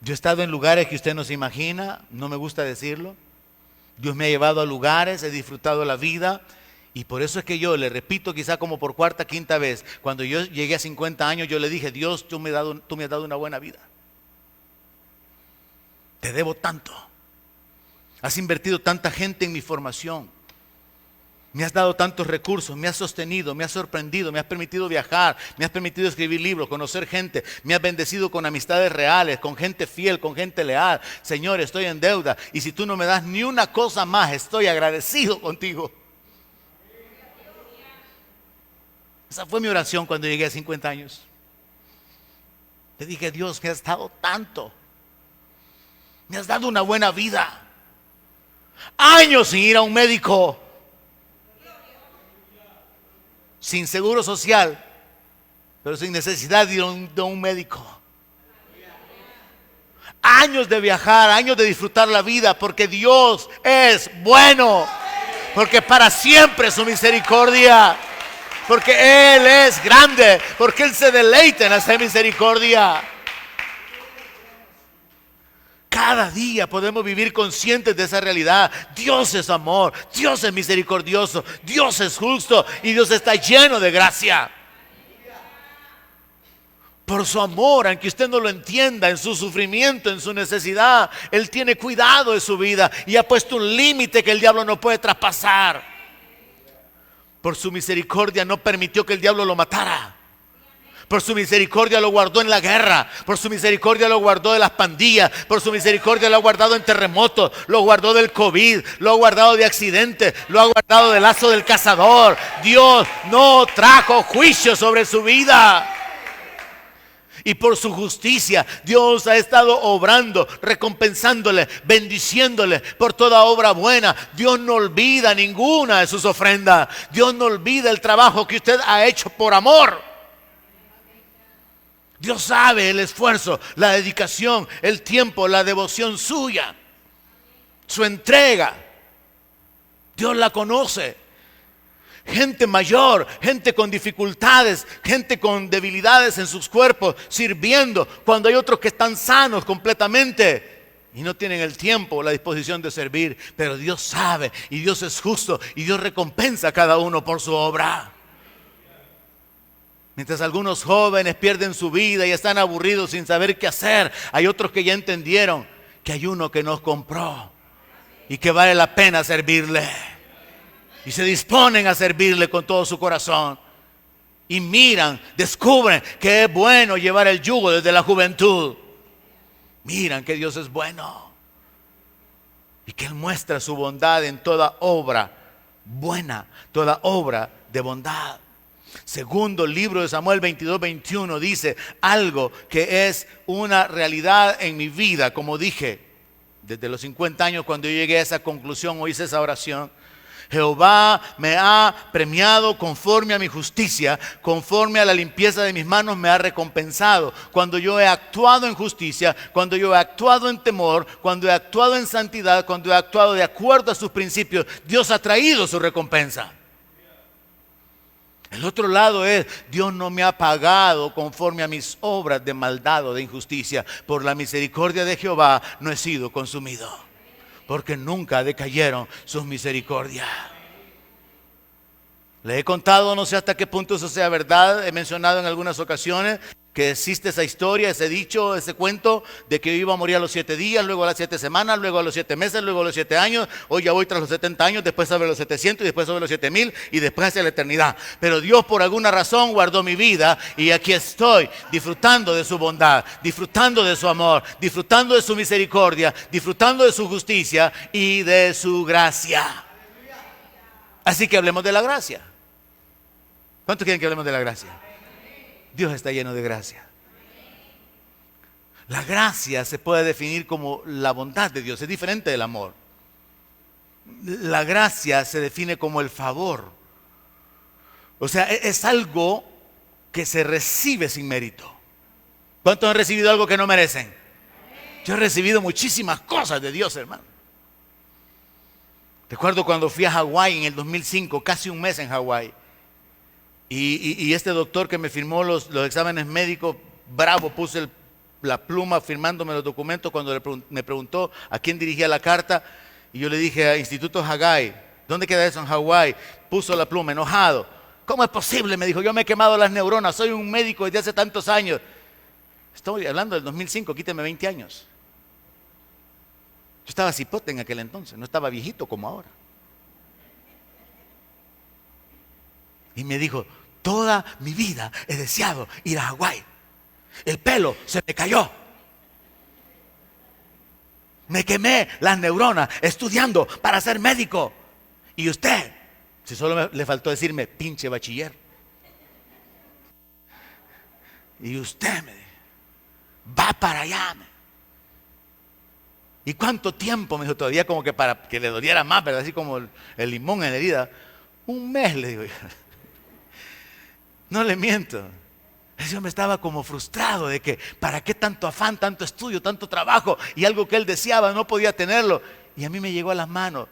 Yo he estado en lugares que usted no se imagina, no me gusta decirlo. Dios me ha llevado a lugares, he disfrutado la vida. Y por eso es que yo le repito, quizá como por cuarta, quinta vez, cuando yo llegué a 50 años, yo le dije, Dios, tú me has dado una buena vida. Te debo tanto. Has invertido tanta gente en mi formación. Me has dado tantos recursos, me has sostenido, me has sorprendido, me has permitido viajar, me has permitido escribir libros, conocer gente, me has bendecido con amistades reales, con gente fiel, con gente leal. Señor, estoy en deuda y si tú no me das ni una cosa más, estoy agradecido contigo. Esa fue mi oración cuando llegué a 50 años. Le dije, Dios, me has dado tanto. Me has dado una buena vida. Años sin ir a un médico. Sin seguro social, pero sin necesidad de ir a un médico. Años de viajar, años de disfrutar la vida, porque Dios es bueno, porque para siempre su misericordia, porque Él es grande, porque Él se deleita en hacer misericordia. Cada día podemos vivir conscientes de esa realidad. Dios es amor, Dios es misericordioso, Dios es justo y Dios está lleno de gracia. Por su amor, aunque usted no lo entienda, en su sufrimiento, en su necesidad, Él tiene cuidado de su vida y ha puesto un límite que el diablo no puede traspasar. Por su misericordia no permitió que el diablo lo matara. Por su misericordia lo guardó en la guerra. Por su misericordia lo guardó de las pandillas. Por su misericordia lo ha guardado en terremotos. Lo guardó del COVID. Lo ha guardado de accidentes. Lo ha guardado del lazo del cazador. Dios no trajo juicio sobre su vida. Y por su justicia Dios ha estado obrando, recompensándole, bendiciéndole por toda obra buena. Dios no olvida ninguna de sus ofrendas. Dios no olvida el trabajo que usted ha hecho por amor. Dios sabe el esfuerzo, la dedicación, el tiempo, la devoción suya, su entrega. Dios la conoce. Gente mayor, gente con dificultades, gente con debilidades en sus cuerpos, sirviendo, cuando hay otros que están sanos completamente y no tienen el tiempo o la disposición de servir. Pero Dios sabe y Dios es justo y Dios recompensa a cada uno por su obra. Mientras algunos jóvenes pierden su vida y están aburridos sin saber qué hacer, hay otros que ya entendieron que hay uno que nos compró y que vale la pena servirle. Y se disponen a servirle con todo su corazón. Y miran, descubren que es bueno llevar el yugo desde la juventud. Miran que Dios es bueno y que Él muestra su bondad en toda obra buena, toda obra de bondad. Segundo libro de Samuel 22-21 dice algo que es una realidad en mi vida. Como dije, desde los 50 años cuando yo llegué a esa conclusión o hice esa oración, Jehová me ha premiado conforme a mi justicia, conforme a la limpieza de mis manos me ha recompensado. Cuando yo he actuado en justicia, cuando yo he actuado en temor, cuando he actuado en santidad, cuando he actuado de acuerdo a sus principios, Dios ha traído su recompensa. El otro lado es, Dios no me ha pagado conforme a mis obras de maldad o de injusticia. Por la misericordia de Jehová no he sido consumido, porque nunca decayeron sus misericordias. Le he contado, no sé hasta qué punto eso sea verdad, he mencionado en algunas ocasiones que existe esa historia, ese dicho, ese cuento de que yo iba a morir a los 7 días, luego a las 7 semanas, luego a los 7 meses, luego a los 7 años. Hoy ya voy tras los 70 años, después sobre los 700 y después sobre los 7000 y después hacia la eternidad. Pero Dios por alguna razón guardó mi vida y aquí estoy disfrutando de su bondad, disfrutando de su amor, disfrutando de su misericordia, disfrutando de su justicia y de su gracia. Así que hablemos de la gracia. ¿Cuántos quieren que hablemos de la gracia? Dios está lleno de gracia. La gracia se puede definir como la bondad de Dios, es diferente del amor. La gracia se define como el favor. O sea, es algo que se recibe sin mérito. ¿Cuántos han recibido algo que no merecen? Yo he recibido muchísimas cosas de Dios, hermano. Recuerdo cuando fui a Hawái en el 2005, casi un mes en Hawái. Y este doctor que me firmó los exámenes médicos, bravo, puse la pluma firmándome los documentos cuando me preguntó a quién dirigía la carta. Y yo le dije a Instituto Haggai, ¿dónde queda eso en Hawái? Puso la pluma, enojado. ¿Cómo es posible? Me dijo, yo me he quemado las neuronas, soy un médico desde hace tantos años. Estoy hablando del 2005, quíteme 20 años. Yo estaba cipote en aquel entonces, no estaba viejito como ahora. Y me dijo, toda mi vida he deseado ir a Hawái. El pelo se me cayó. Me quemé las neuronas estudiando para ser médico. Y usted, si solo le faltó decirme, pinche bachiller. Y usted me dijo, va para allá. ¿Y cuánto tiempo? Me dijo, todavía como que para que le doliera más, pero así como el limón en la herida. Un mes, le digo yo. No le miento. Ese hombre estaba como frustrado de que para qué tanto afán, tanto estudio, tanto trabajo y algo que él deseaba no podía tenerlo. Y a mí me llegó a las manos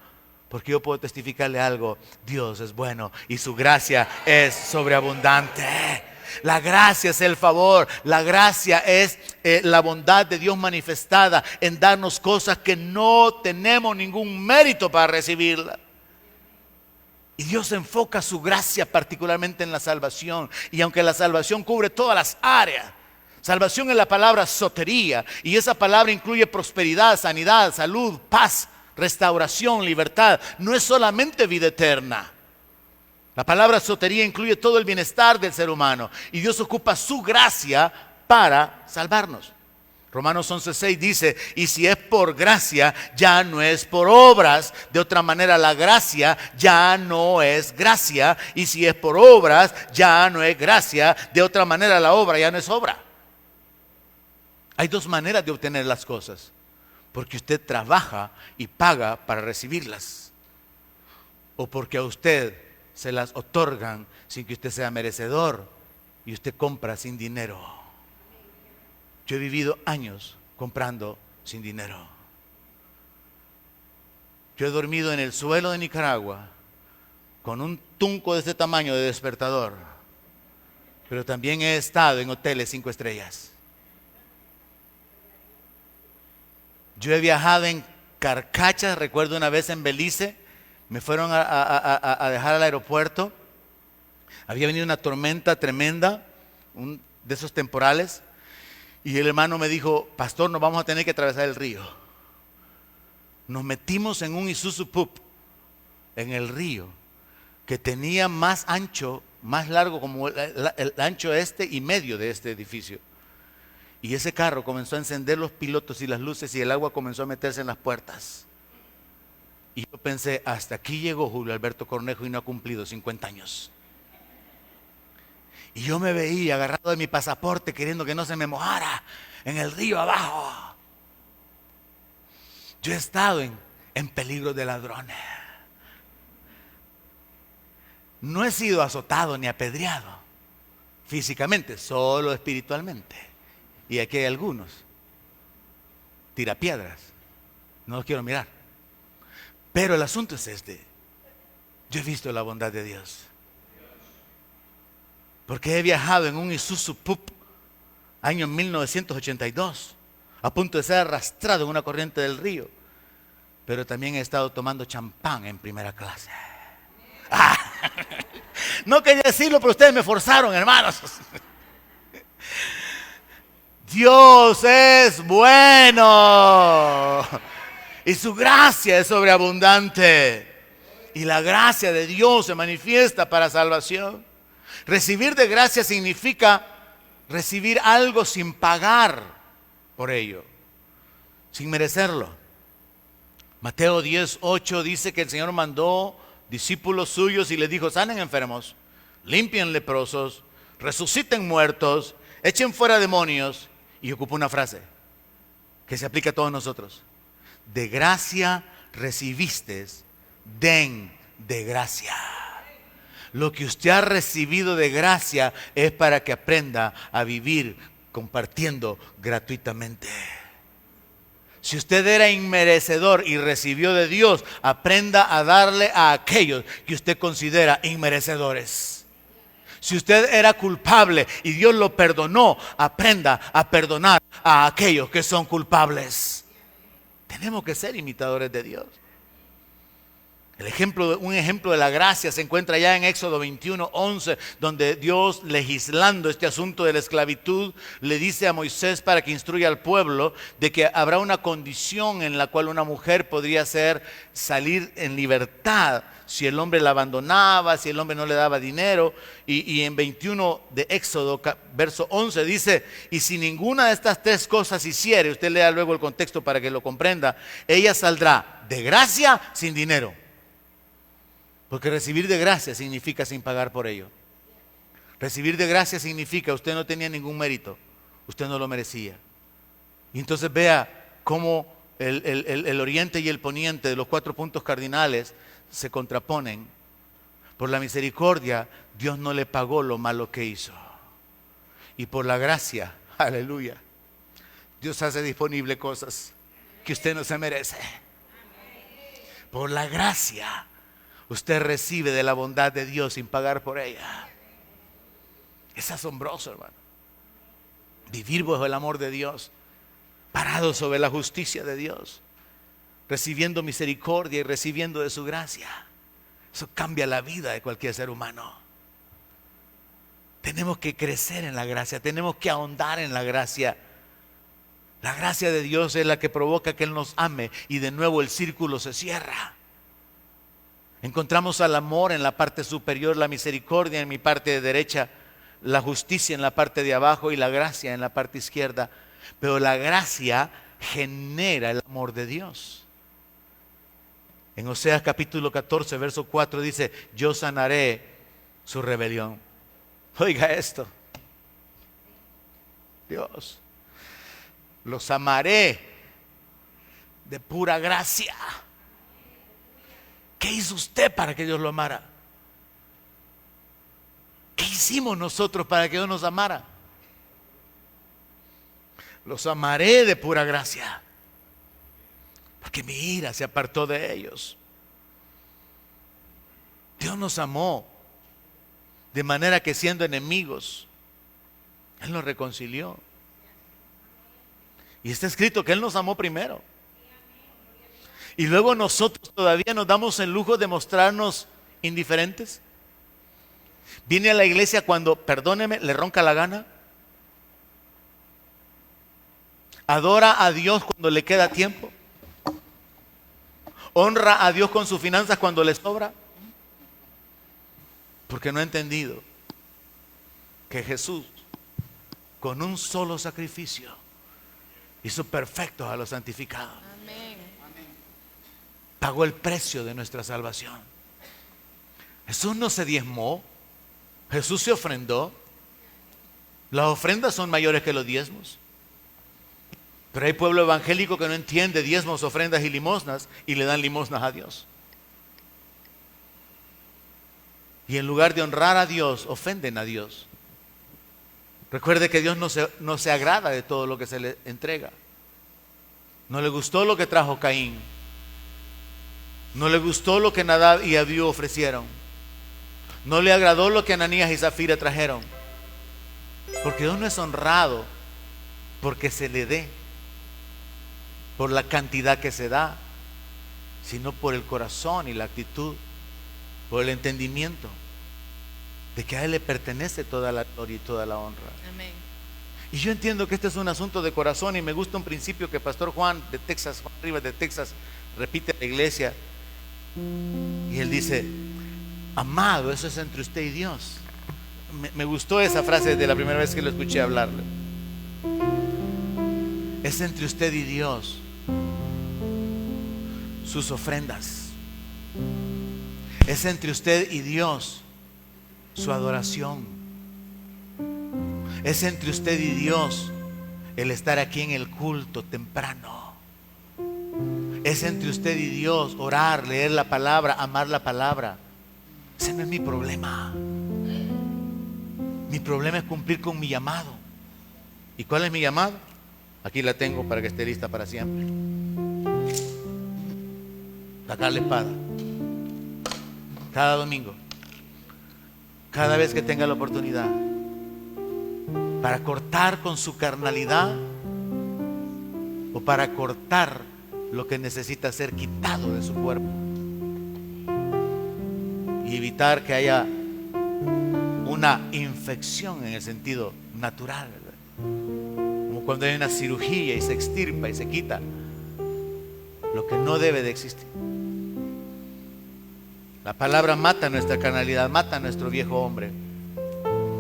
porque yo puedo testificarle algo. Dios es bueno y su gracia es sobreabundante. La gracia es el favor, la gracia es la bondad de Dios manifestada en darnos cosas que no tenemos ningún mérito para recibirla. Y Dios enfoca su gracia particularmente en la salvación. Y aunque la salvación cubre todas las áreas, salvación es la palabra sotería. Y esa palabra incluye prosperidad, sanidad, salud, paz, restauración, libertad. No es solamente vida eterna. La palabra sotería incluye todo el bienestar del ser humano. Y Dios ocupa su gracia para salvarnos. Romanos 11:6 dice, y si es por gracia, ya no es por obras. De otra manera, la gracia ya no es gracia. Y si es por obras, ya no es gracia. De otra manera, la obra ya no es obra. Hay dos maneras de obtener las cosas. Porque usted trabaja y paga para recibirlas. O porque a usted se las otorgan sin que usted sea merecedor. Y usted compra sin dinero. Yo he vivido años comprando sin dinero. Yo he dormido en el suelo de Nicaragua con un tunco de este tamaño de despertador. Pero también he estado en hoteles 5 estrellas. Yo he viajado en carcachas. Recuerdo una vez en Belice, me fueron a dejar al aeropuerto. Había venido una tormenta tremenda, de esos temporales. Y el hermano me dijo, pastor, nos vamos a tener que atravesar el río. Nos metimos en un Isuzu Pup, en el río, que tenía más ancho, más largo como el ancho y medio de este edificio. Y ese carro comenzó a encender los pilotos y las luces y el agua comenzó a meterse en las puertas. Y yo pensé, hasta aquí llegó Julio Alberto Cornejo y no ha cumplido 50 años. Y yo me veía agarrado de mi pasaporte queriendo que no se me mojara en el río abajo. Yo he estado en peligro de ladrones. No he sido azotado ni apedreado físicamente, solo espiritualmente. Y aquí hay algunos tirapiedras. No los quiero mirar. Pero el asunto es este. Yo he visto la bondad de Dios. Porque he viajado en un Isuzu Pup, año 1982, a punto de ser arrastrado en una corriente del río. Pero también he estado tomando champán en primera clase. Ah, no quería decirlo, pero ustedes me forzaron, hermanos. Dios es bueno. Y su gracia es sobreabundante. Y la gracia de Dios se manifiesta para salvación. Recibir de gracia significa recibir algo sin pagar por ello, sin merecerlo. Mateo 10:8 dice que el Señor mandó discípulos suyos y les dijo, sanen enfermos, limpien leprosos, resuciten muertos, echen fuera demonios. Y ocupó una frase, que se aplica a todos nosotros. De gracia recibiste, den de gracia. Lo que usted ha recibido de gracia es para que aprenda a vivir compartiendo gratuitamente. Si usted era inmerecedor y recibió de Dios, aprenda a darle a aquellos que usted considera inmerecedores. Si usted era culpable y Dios lo perdonó, aprenda a perdonar a aquellos que son culpables. Tenemos que ser imitadores de Dios. Un ejemplo de la gracia se encuentra ya en Éxodo 21:11, donde Dios, legislando este asunto de la esclavitud, le dice a Moisés para que instruya al pueblo de que habrá una condición en la cual una mujer podría salir en libertad si el hombre la abandonaba, si el hombre no le daba dinero. Y en 21 de Éxodo, verso 11, dice: y si ninguna de estas tres cosas hiciere, usted lea luego el contexto para que lo comprenda, ella saldrá de gracia sin dinero. Porque recibir de gracia significa sin pagar por ello. Recibir de gracia significa usted no tenía ningún mérito, usted no lo merecía. Y entonces vea cómo el oriente y el poniente de los 4 puntos cardinales se contraponen. Por la misericordia, Dios no le pagó lo malo que hizo. Y por la gracia, aleluya, Dios hace disponible cosas que usted no se merece. Por la gracia, usted recibe de la bondad de Dios sin pagar por ella. Es asombroso, hermano. Vivir bajo el amor de Dios, parado sobre la justicia de Dios, recibiendo misericordia y recibiendo de su gracia. Eso cambia la vida de cualquier ser humano. Tenemos que crecer en la gracia, tenemos que ahondar en la gracia. La gracia de Dios es la que provoca que Él nos ame y de nuevo el círculo se cierra. Encontramos al amor en la parte superior, la misericordia en mi parte de derecha, la justicia en la parte de abajo y la gracia en la parte izquierda. Pero la gracia genera el amor de Dios. En Oseas capítulo 14, verso 4 dice: yo sanaré su rebelión. Oiga esto. Dios, los amaré de pura gracia. ¿Qué hizo usted para que Dios lo amara? ¿Qué hicimos nosotros para que Dios nos amara? Los amaré de pura gracia, porque mi ira se apartó de ellos. Dios nos amó de manera que, siendo enemigos, Él nos reconcilió. Y está escrito que Él nos amó primero. Y luego nosotros todavía nos damos el lujo de mostrarnos indiferentes. Viene a la iglesia cuando, perdóneme, le ronca la gana. Adora a Dios cuando le queda tiempo. Honra a Dios con sus finanzas cuando le sobra. Porque no ha entendido que Jesús, con un solo sacrificio, hizo perfectos a los santificados. Pagó el precio de nuestra salvación. Jesús no se diezmó, Jesús se ofrendó. Las ofrendas son mayores que los diezmos. Pero hay pueblo evangélico que no entiende diezmos, ofrendas y limosnas y le dan limosnas a Dios. Y en lugar de honrar a Dios, ofenden a Dios. Recuerde que Dios no se agrada de todo lo que se le entrega. No le gustó lo que trajo Caín. No le gustó lo que Nadab y Abiú ofrecieron. No le agradó lo que Ananías y Zafira trajeron. Porque Dios no es honrado porque se le dé, por la cantidad que se da, sino por el corazón y la actitud, por el entendimiento de que a Él le pertenece toda la gloria y toda la honra. Amén. Y yo entiendo que este es un asunto de corazón, y me gusta un principio que Pastor Juan de Texas, Juan Rivas de Texas, repite en la iglesia. Y él dice: amado, eso es entre usted y Dios. Me gustó esa frase desde la primera vez que lo escuché hablarle. Es entre usted y Dios sus ofrendas. Es entre usted y Dios su adoración. Es entre usted y Dios el estar aquí en el culto temprano. Es entre usted y Dios, orar, leer la palabra, amar la palabra. Ese no es mi problema. Mi problema es cumplir con mi llamado. ¿Y cuál es mi llamado? Aquí la tengo para que esté lista para siempre. Sacar la espada. Cada domingo. Cada vez que tenga la oportunidad. Para cortar con su carnalidad. O para cortar lo que necesita ser quitado de su cuerpo. Y evitar que haya una infección en el sentido natural, ¿verdad? Como cuando hay una cirugía y se extirpa y se quita lo que no debe de existir. La palabra mata nuestra carnalidad, mata a nuestro viejo hombre.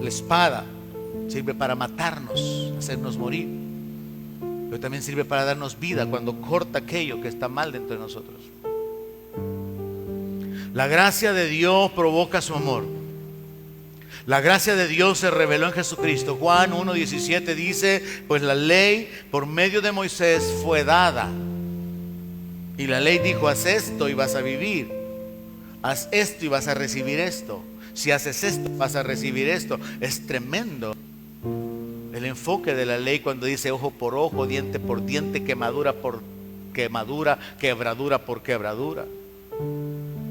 La espada sirve para matarnos, hacernos morir, pero también sirve para darnos vida cuando corta aquello que está mal dentro de nosotros. La gracia de Dios provoca su amor. La gracia de Dios se reveló en Jesucristo. Juan 1:17 dice: pues la ley por medio de Moisés fue dada. Y la ley dijo: haz esto y vas a vivir. Haz esto y vas a recibir esto. Si haces esto, vas a recibir esto. Es tremendo el enfoque de la ley cuando dice ojo por ojo, diente por diente, quemadura por quemadura, quebradura por quebradura.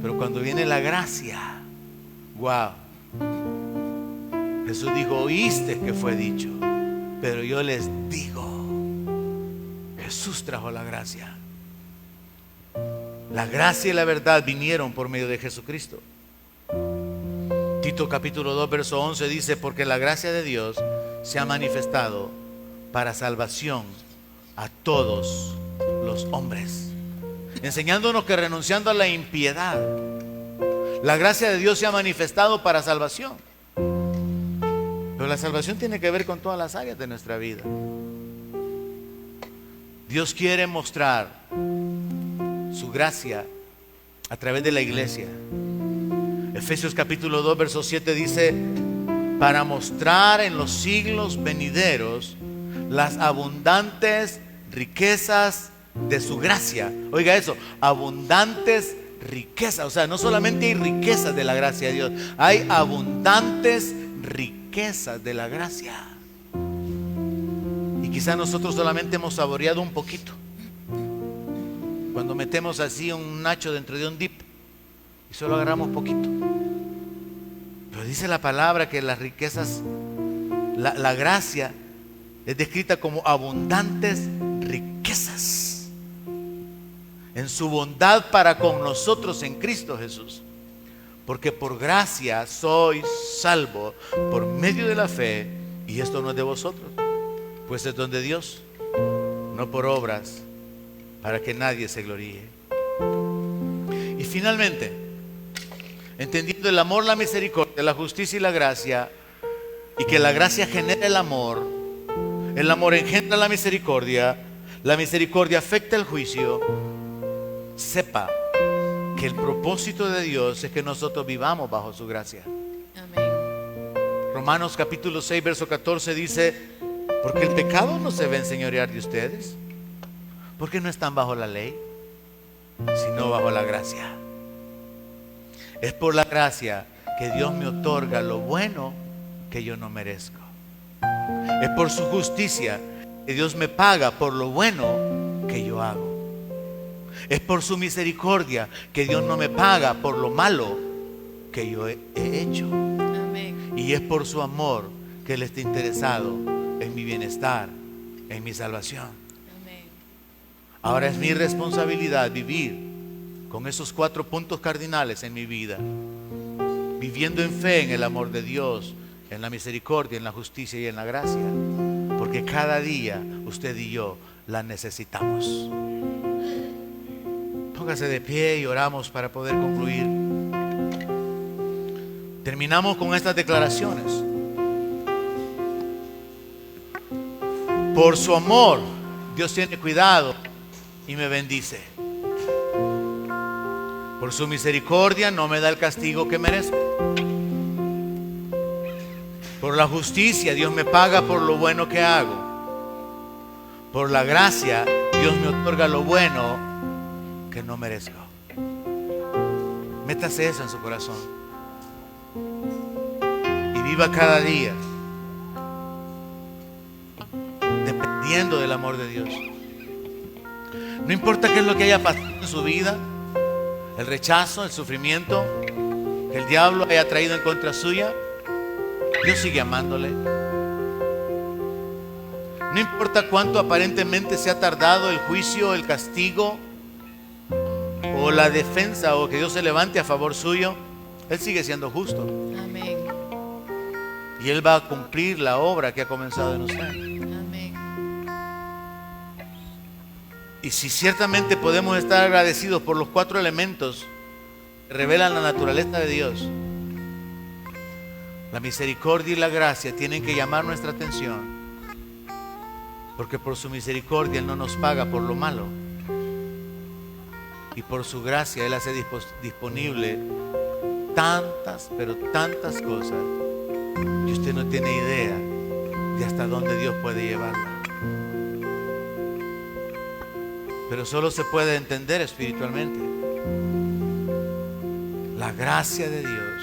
Pero cuando viene la gracia, wow. Jesús dijo: oíste que fue dicho, pero yo les digo. Jesús trajo la gracia. La gracia y la verdad vinieron por medio de Jesucristo. Tito capítulo 2 verso 11 dice: porque la gracia de Dios se ha manifestado para salvación a todos los hombres, enseñándonos que renunciando a la impiedad, la gracia de Dios se ha manifestado para salvación. Pero la salvación tiene que ver con todas las áreas de nuestra vida. Dios quiere mostrar su gracia a través de la iglesia. Efesios capítulo 2 verso 7 dice: para mostrar en los siglos venideros las abundantes riquezas de su gracia. Oiga eso, abundantes riquezas. O sea, no solamente hay riquezas de la gracia de Dios, hay abundantes riquezas de la gracia. Y quizá nosotros solamente hemos saboreado un poquito. Cuando metemos así un nacho dentro de un dip y solo agarramos poquito. Pero dice la palabra que las riquezas, la gracia es descrita como abundantes riquezas en su bondad para con nosotros en Cristo Jesús. Porque por gracia sois salvos por medio de la fe, y esto no es de vosotros, pues es don de Dios, no por obras, para que nadie se gloríe. Y finalmente, entendiendo el amor, la misericordia, la justicia y la gracia, y que la gracia genera el amor engendra la misericordia afecta el juicio, sepa que el propósito de Dios es que nosotros vivamos bajo su gracia. Amén. Romanos capítulo 6 verso 14 dice: porque el pecado no se va a enseñorear de ustedes, porque no están bajo la ley, sino bajo la gracia. Es por la gracia que Dios me otorga lo bueno que yo no merezco. Es por su justicia que Dios me paga por lo bueno que yo hago. Es por su misericordia que Dios no me paga por lo malo que yo he hecho. Amén. Y es por su amor que Él está interesado en mi bienestar, en mi salvación. Amén. Ahora es mi responsabilidad vivir con esos 4 puntos cardinales en mi vida, viviendo en fe en el amor de Dios, en la misericordia, en la justicia y en la gracia, porque cada día usted y yo la necesitamos. Póngase de pie y oramos para poder concluir. Terminamos con estas declaraciones. Por su amor, Dios tiene cuidado y me bendice. Por su misericordia no me da el castigo que merezco. Por la justicia, Dios me paga por lo bueno que hago. Por la gracia, Dios me otorga lo bueno que no merezco. Métase eso en su corazón y viva cada día dependiendo del amor de Dios. No importa qué es lo que haya pasado en su vida, el rechazo, el sufrimiento que el diablo haya traído en contra suya, Dios sigue amándole. No importa cuánto aparentemente se ha tardado el juicio, el castigo o la defensa, o que Dios se levante a favor suyo, Él sigue siendo justo. Amén. Y Él va a cumplir la obra que ha comenzado en usted. Amén. Y si ciertamente podemos estar agradecidos por los 4 elementos que revelan la naturaleza de Dios, la misericordia y la gracia tienen que llamar nuestra atención, porque por su misericordia Él no nos paga por lo malo, y por su gracia Él hace disponible tantas, pero tantas cosas que usted no tiene idea de hasta dónde Dios puede llevarla. Pero solo se puede entender espiritualmente. La gracia de Dios.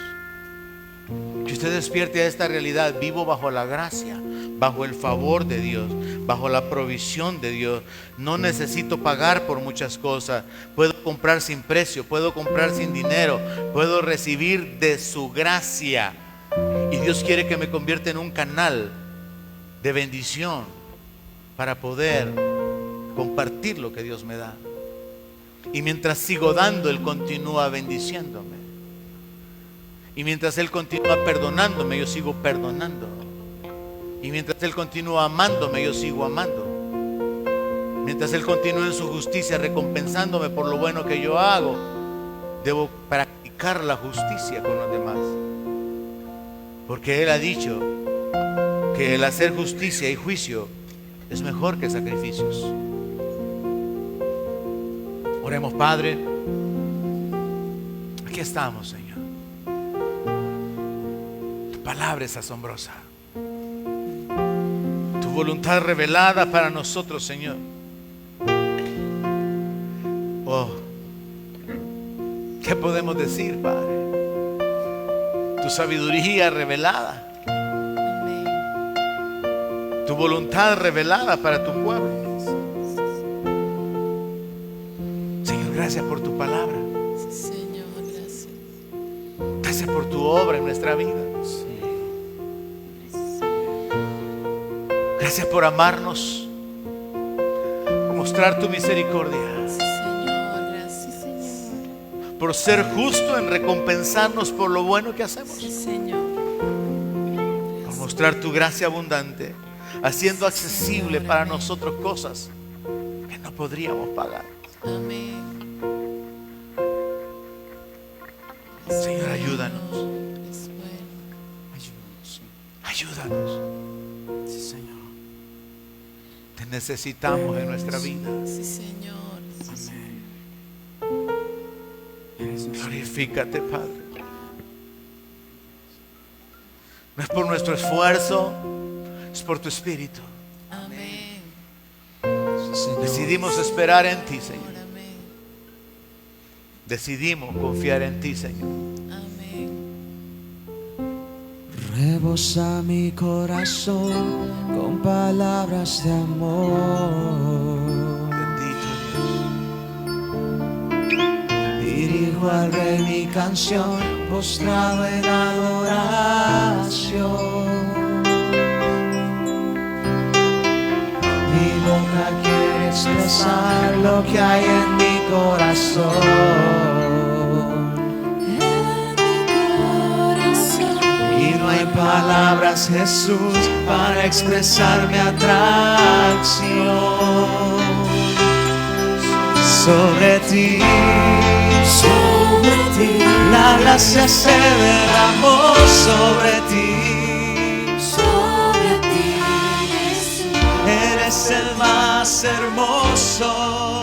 Que usted despierte a esta realidad: vivo bajo la gracia, bajo el favor de Dios, bajo la provisión de Dios. No necesito pagar por muchas cosas. Puedo comprar sin precio, puedo comprar sin dinero, puedo recibir de su gracia. Y Dios quiere que me convierta en un canal de bendición para poder compartir lo que Dios me da. Y mientras sigo dando, Él continúa bendiciéndome. Y mientras Él continúa perdonándome, yo sigo perdonando. Y mientras Él continúa amándome, yo sigo amando. Mientras Él continúa en su justicia recompensándome por lo bueno que yo hago, debo practicar la justicia con los demás. Porque Él ha dicho que el hacer justicia y juicio es mejor que sacrificios. Oremos, Padre. Aquí estamos, Señor. Tu palabra es asombrosa. Tu voluntad revelada para nosotros, Señor. Oh, ¿qué podemos decir, Padre? Tu sabiduría revelada. Amén. Tu voluntad revelada para tu pueblo. Señor, gracias por tu palabra. Sí, Señor, gracias. Gracias por tu obra en nuestra vida. Gracias por amarnos, por mostrar tu misericordia, Sí, Señor, gracias, Señor. por ser justo en recompensarnos por lo bueno que hacemos, Sí, Señor. por mostrar tu gracia abundante, haciendo accesible para nosotros cosas que no podríamos pagar. Amén. Señor, ayúdanos. Es bueno. Ayúdanos. Sí, Señor. Te necesitamos en nuestra vida. Sí, Señor. Sí, Señor. Amén. Eres un Glorifícate, Padre. No es por nuestro esfuerzo, es por tu espíritu. Amén. Señor. Decidimos esperar en ti, Señor. Amén. Decidimos confiar en ti, Señor. Amén. Rebosa mi corazón con palabras de amor. Bendito Dirijo al Rey mi canción, postrado en adoración. Mi boca quiere expresar lo que hay en mi corazón. Y no hay palabras, Jesús, para expresar mi atracción sobre ti. La gracia se derramó sobre ti. Eres el más hermoso.